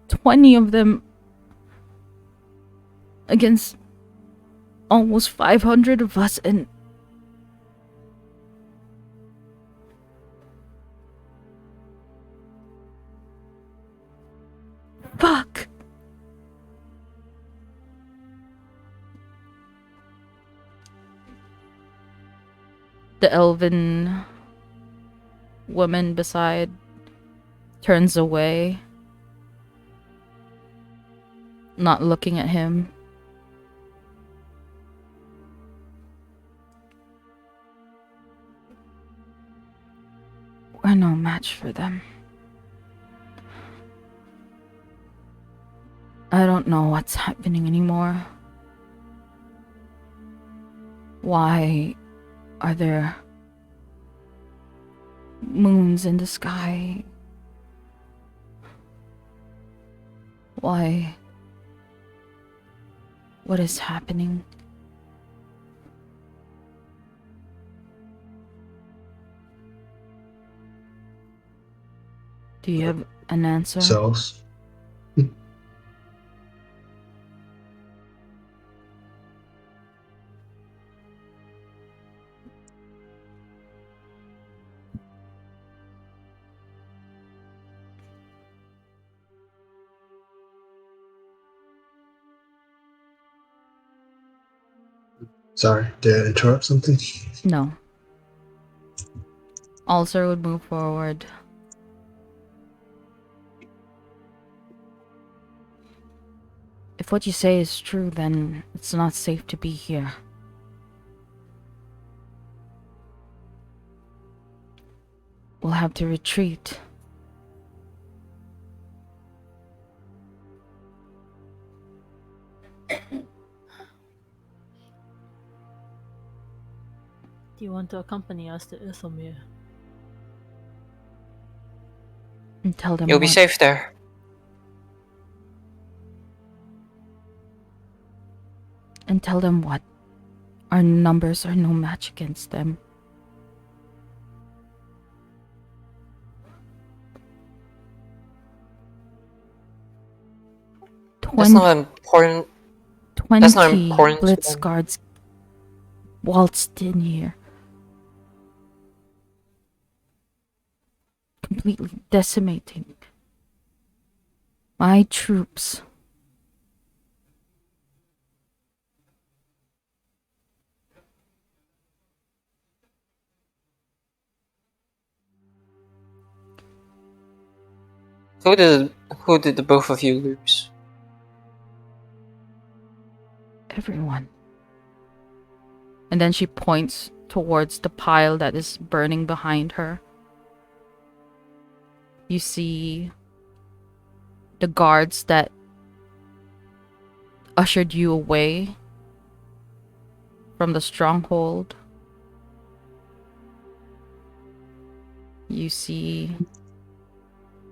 Speaker 1: 20 of them against almost 500 of us, and fuck. The elven woman beside turns away, not looking at him. We're no match for them. I don't know what's happening anymore. Why are there moons in the sky? Why? What is happening? Do you have an answer?
Speaker 4: Cells. Sorry, did I interrupt something?
Speaker 1: No. Ulcer would move forward. If what you say is true, then it's not safe to be here. We'll have to retreat.
Speaker 3: Do you want to accompany us to Isomir?
Speaker 1: And tell them
Speaker 2: You'll be
Speaker 1: what?
Speaker 2: safe there.
Speaker 1: And tell them what? Our numbers are no match against them.
Speaker 2: That's not important.
Speaker 1: 20
Speaker 2: That's not important to
Speaker 1: Blitz
Speaker 2: them.
Speaker 1: guards waltzed in here. Completely decimating my troops.
Speaker 2: Who did the both of you lose?
Speaker 1: Everyone. And then she points towards the pile that is burning behind her. You see the guards that ushered you away from the stronghold. You see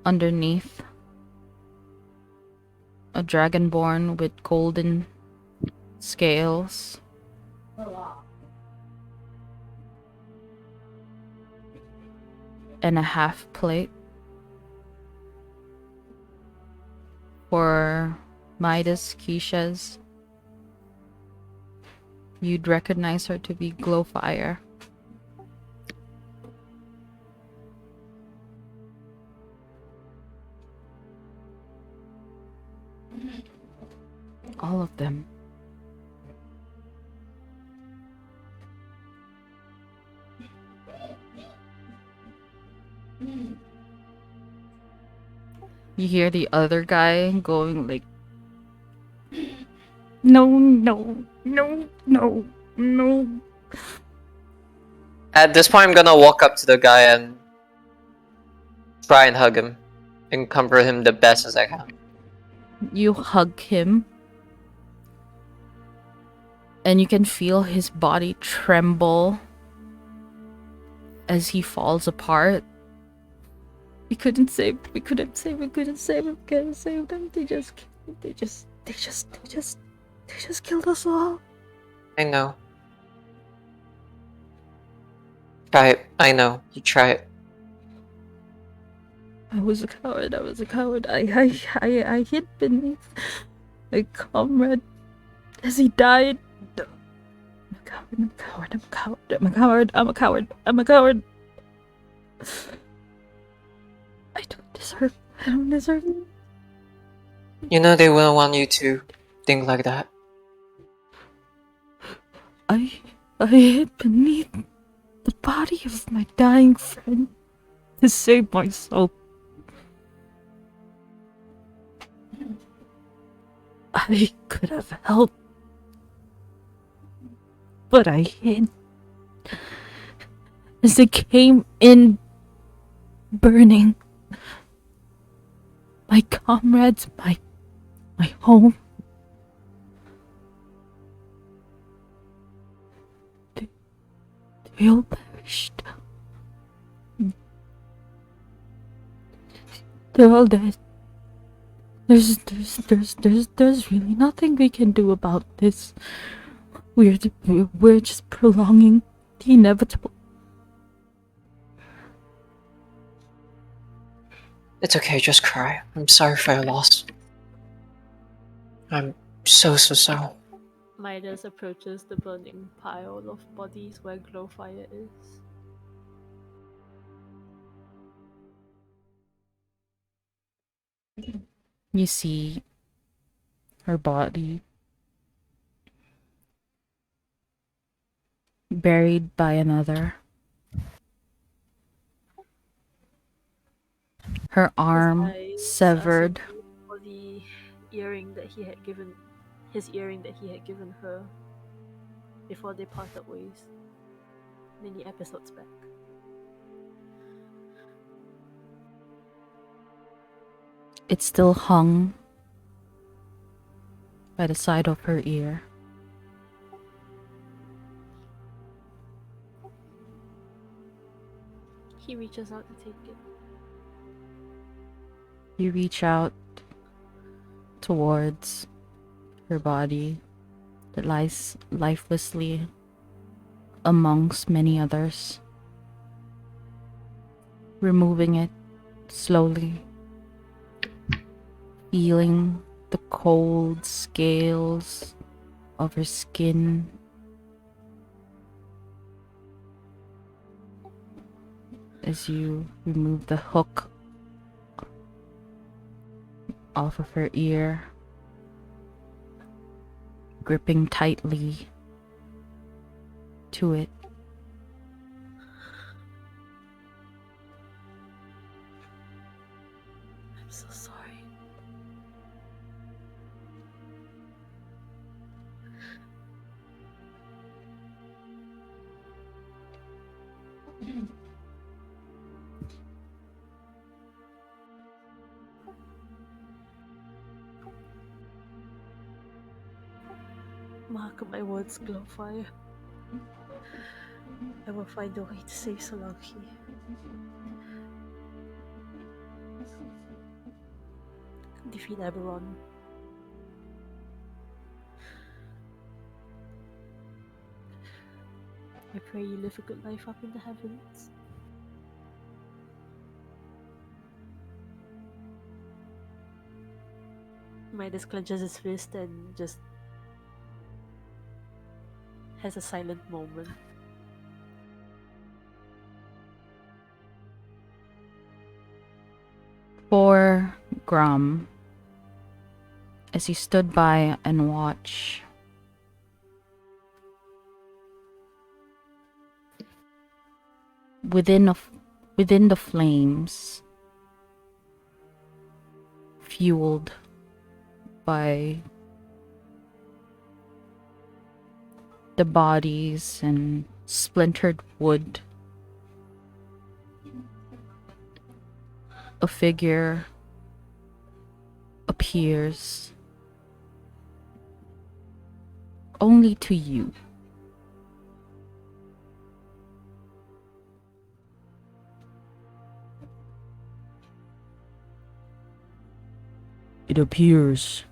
Speaker 1: underneath a dragonborn with golden scales. And a half plate for Midas Keisha's. You'd recognize her to be Glowfire. All of them. You hear the other guy going like, no, no, no, no, no.
Speaker 2: At this point, I'm gonna walk up to the guy and try and hug him and comfort him the best as I can.
Speaker 1: You hug him. And you can feel his body tremble as he falls apart. We couldn't save him. They just killed us all.
Speaker 2: I know. Try it. I know. You try it.
Speaker 1: I was a coward. I hid beneath my comrade as he died. I'm a coward. I don't deserve it.
Speaker 2: You know they wouldn't want you to think like that.
Speaker 1: I hid beneath the body of my dying friend to save myself. I could have helped, but I hid. As it came in burning, my comrades, my home, they all perished. They're all dead. There's really nothing we can do about this. We're just prolonging the inevitable.
Speaker 2: It's okay, just cry. I'm sorry for your loss. I'm so sorry.
Speaker 3: Midas approaches the burning pile of bodies where Glowfire is.
Speaker 1: You see her body buried by another. Her
Speaker 3: His
Speaker 1: arm
Speaker 3: eyes
Speaker 1: severed.
Speaker 3: are so blue for the earring that he had given, his earring that he had given her before they parted ways many episodes back.
Speaker 1: It still hung by the side of her ear.
Speaker 3: He reaches out to take it.
Speaker 1: You reach out towards her body that lies lifelessly amongst many others, removing it slowly, feeling the cold scales of her skin as you remove the hook off of her ear, gripping tightly to it.
Speaker 3: I'm so sorry. Mark, my words glow fire. I will find a way to save Solanki. Defeat Eberron. I pray you live a good life up in the heavens. Midas clenches his fist and just has a silent moment.
Speaker 1: For Grum, as he stood by and watched, within the flames, fueled by the bodies and splintered wood, a figure appears only to you. It appears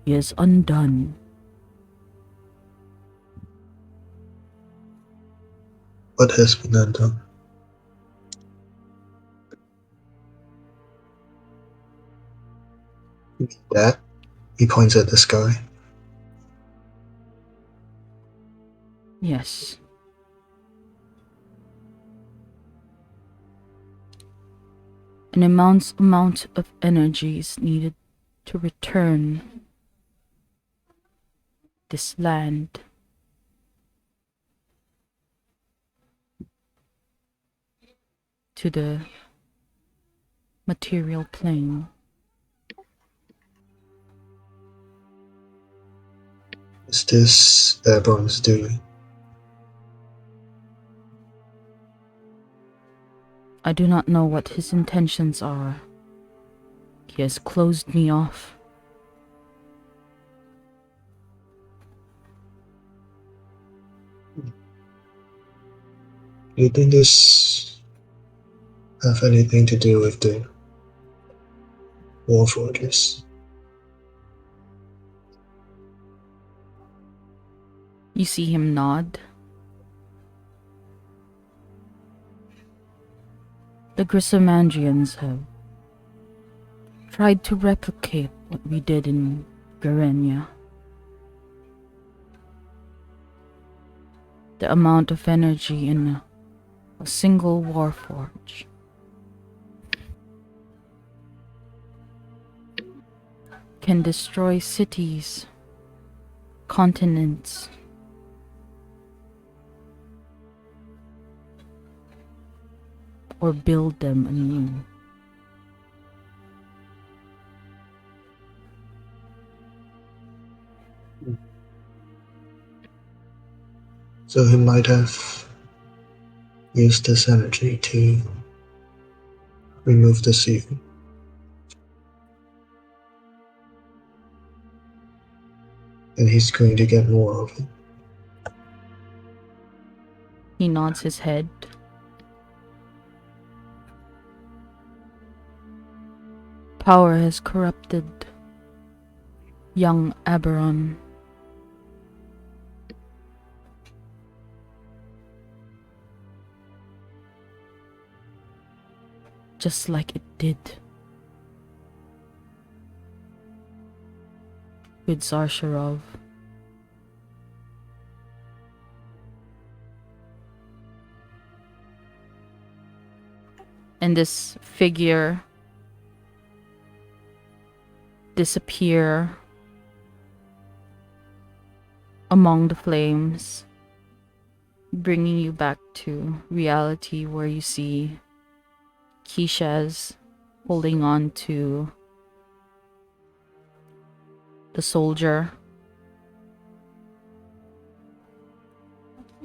Speaker 1: he is undone.
Speaker 4: What has been undone? You mean that? He points at the sky.
Speaker 1: Yes. An immense amount of energy is needed to return this land. To the material plane.
Speaker 4: Is this Aberron's doing?
Speaker 1: I do not know what his intentions are. He has closed me off.
Speaker 4: Do you think this have anything to do with the War Fortress?
Speaker 1: You see him nod. The Grisomandrians have tried to replicate what we did in Garenia. The amount of energy in a single warforge can destroy cities, continents, or build them anew.
Speaker 4: So he might have used this energy to remove the seal. And he's going to get more of it.
Speaker 1: He nods his head. Power has corrupted young Aberon. Just like it did with Zarsharov. And this figure disappear among the flames, bringing you back to reality where you see Keisha's holding on to the soldier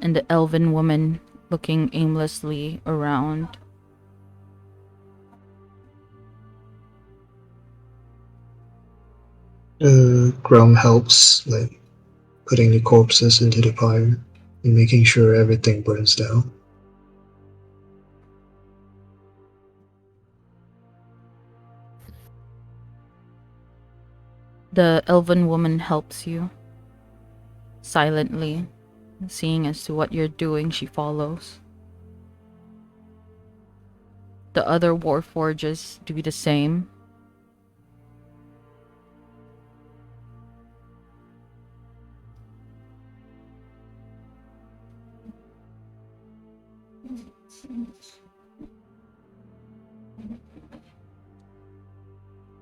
Speaker 1: and the elven woman looking aimlessly around.
Speaker 4: Grom helps, like putting the corpses into the fire and making sure everything burns down.
Speaker 1: The elven woman helps you silently, seeing as to what you're doing. She follows. The other warforges do the same.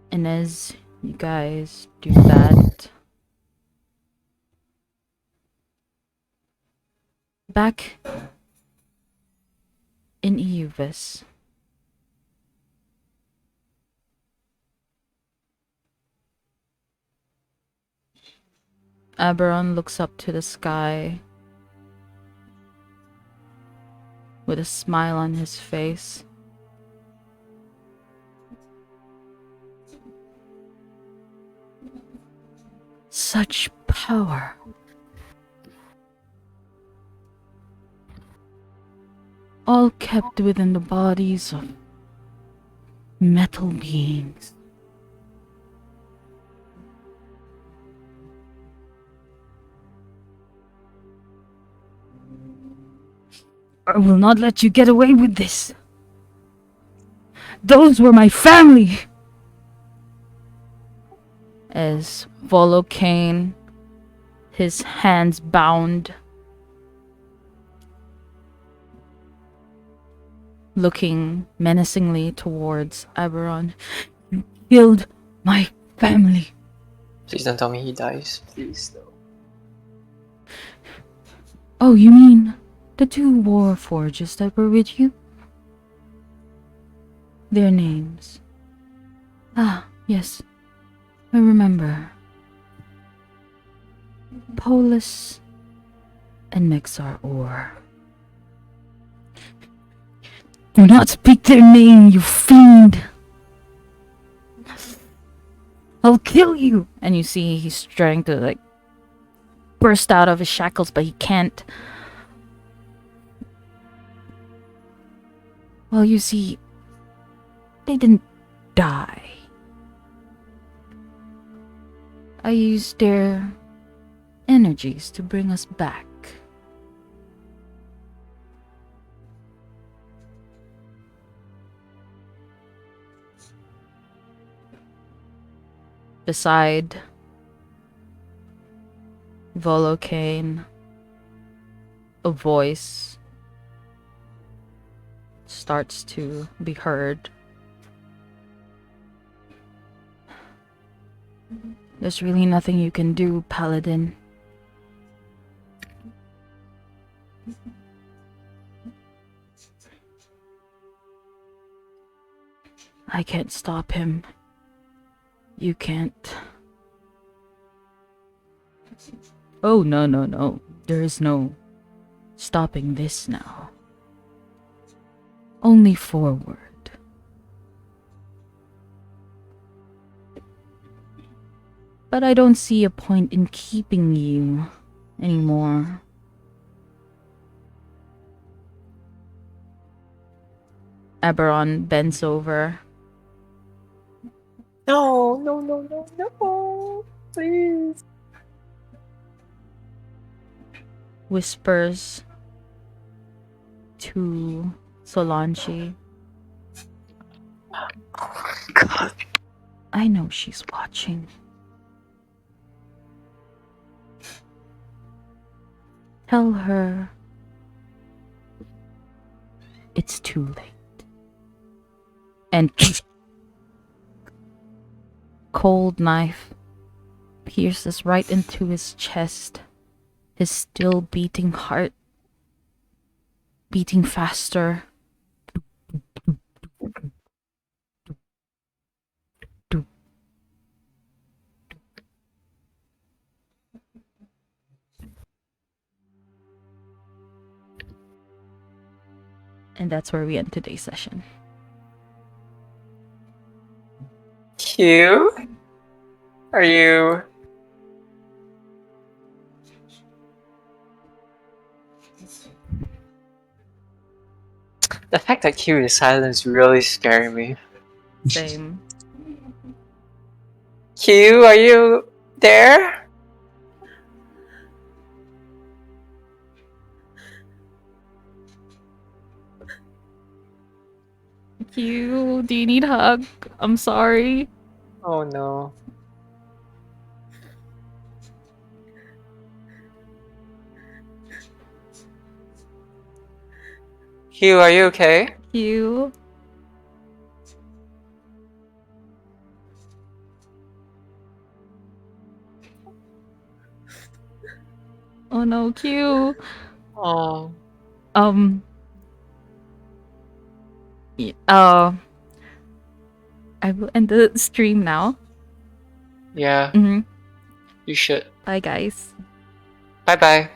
Speaker 1: And as you guys do that, back in Euvis, Aberon looks up to the sky with a smile on his face. Such power. All kept within the bodies of metal beings. I will not let you get away with this. Those were my family. As Volocane, his hands bound, looking menacingly towards Aberon. You killed my family.
Speaker 2: Please don't tell me he dies. Please, though.
Speaker 1: Oh, you mean the two warforges that were with you? Their names. Ah, yes. I remember. Polis and Mexar Or. Do not speak their name, you fiend! I'll kill you! And you see he's trying to, burst out of his shackles, but he can't. Well, you see, they didn't die. I used their energies to bring us back. Beside Volocane, a voice starts to be heard. There's really nothing you can do, Paladin. I can't stop him. You can't. Oh, no. There is no stopping this now. Only forward. But I don't see a point in keeping you anymore. Eberron bends over,
Speaker 2: No. Please.
Speaker 1: whispers to Solange.
Speaker 2: God.
Speaker 1: I know she's watching. Tell her it's too late. And cold knife pierces right into his chest, his still beating heart beating faster. And that's where we end today's session.
Speaker 2: Q? Are you... The fact that Q is silent is really scaring me.
Speaker 1: Same.
Speaker 2: Q, are you there?
Speaker 1: Q, do you need a hug? I'm sorry.
Speaker 2: Oh no. Q, are you okay?
Speaker 1: Q. Oh no, Q.
Speaker 2: Oh.
Speaker 1: I will end the stream now.
Speaker 2: Yeah,
Speaker 1: Mm-hmm.
Speaker 2: you should.
Speaker 1: Bye, guys.
Speaker 2: Bye bye.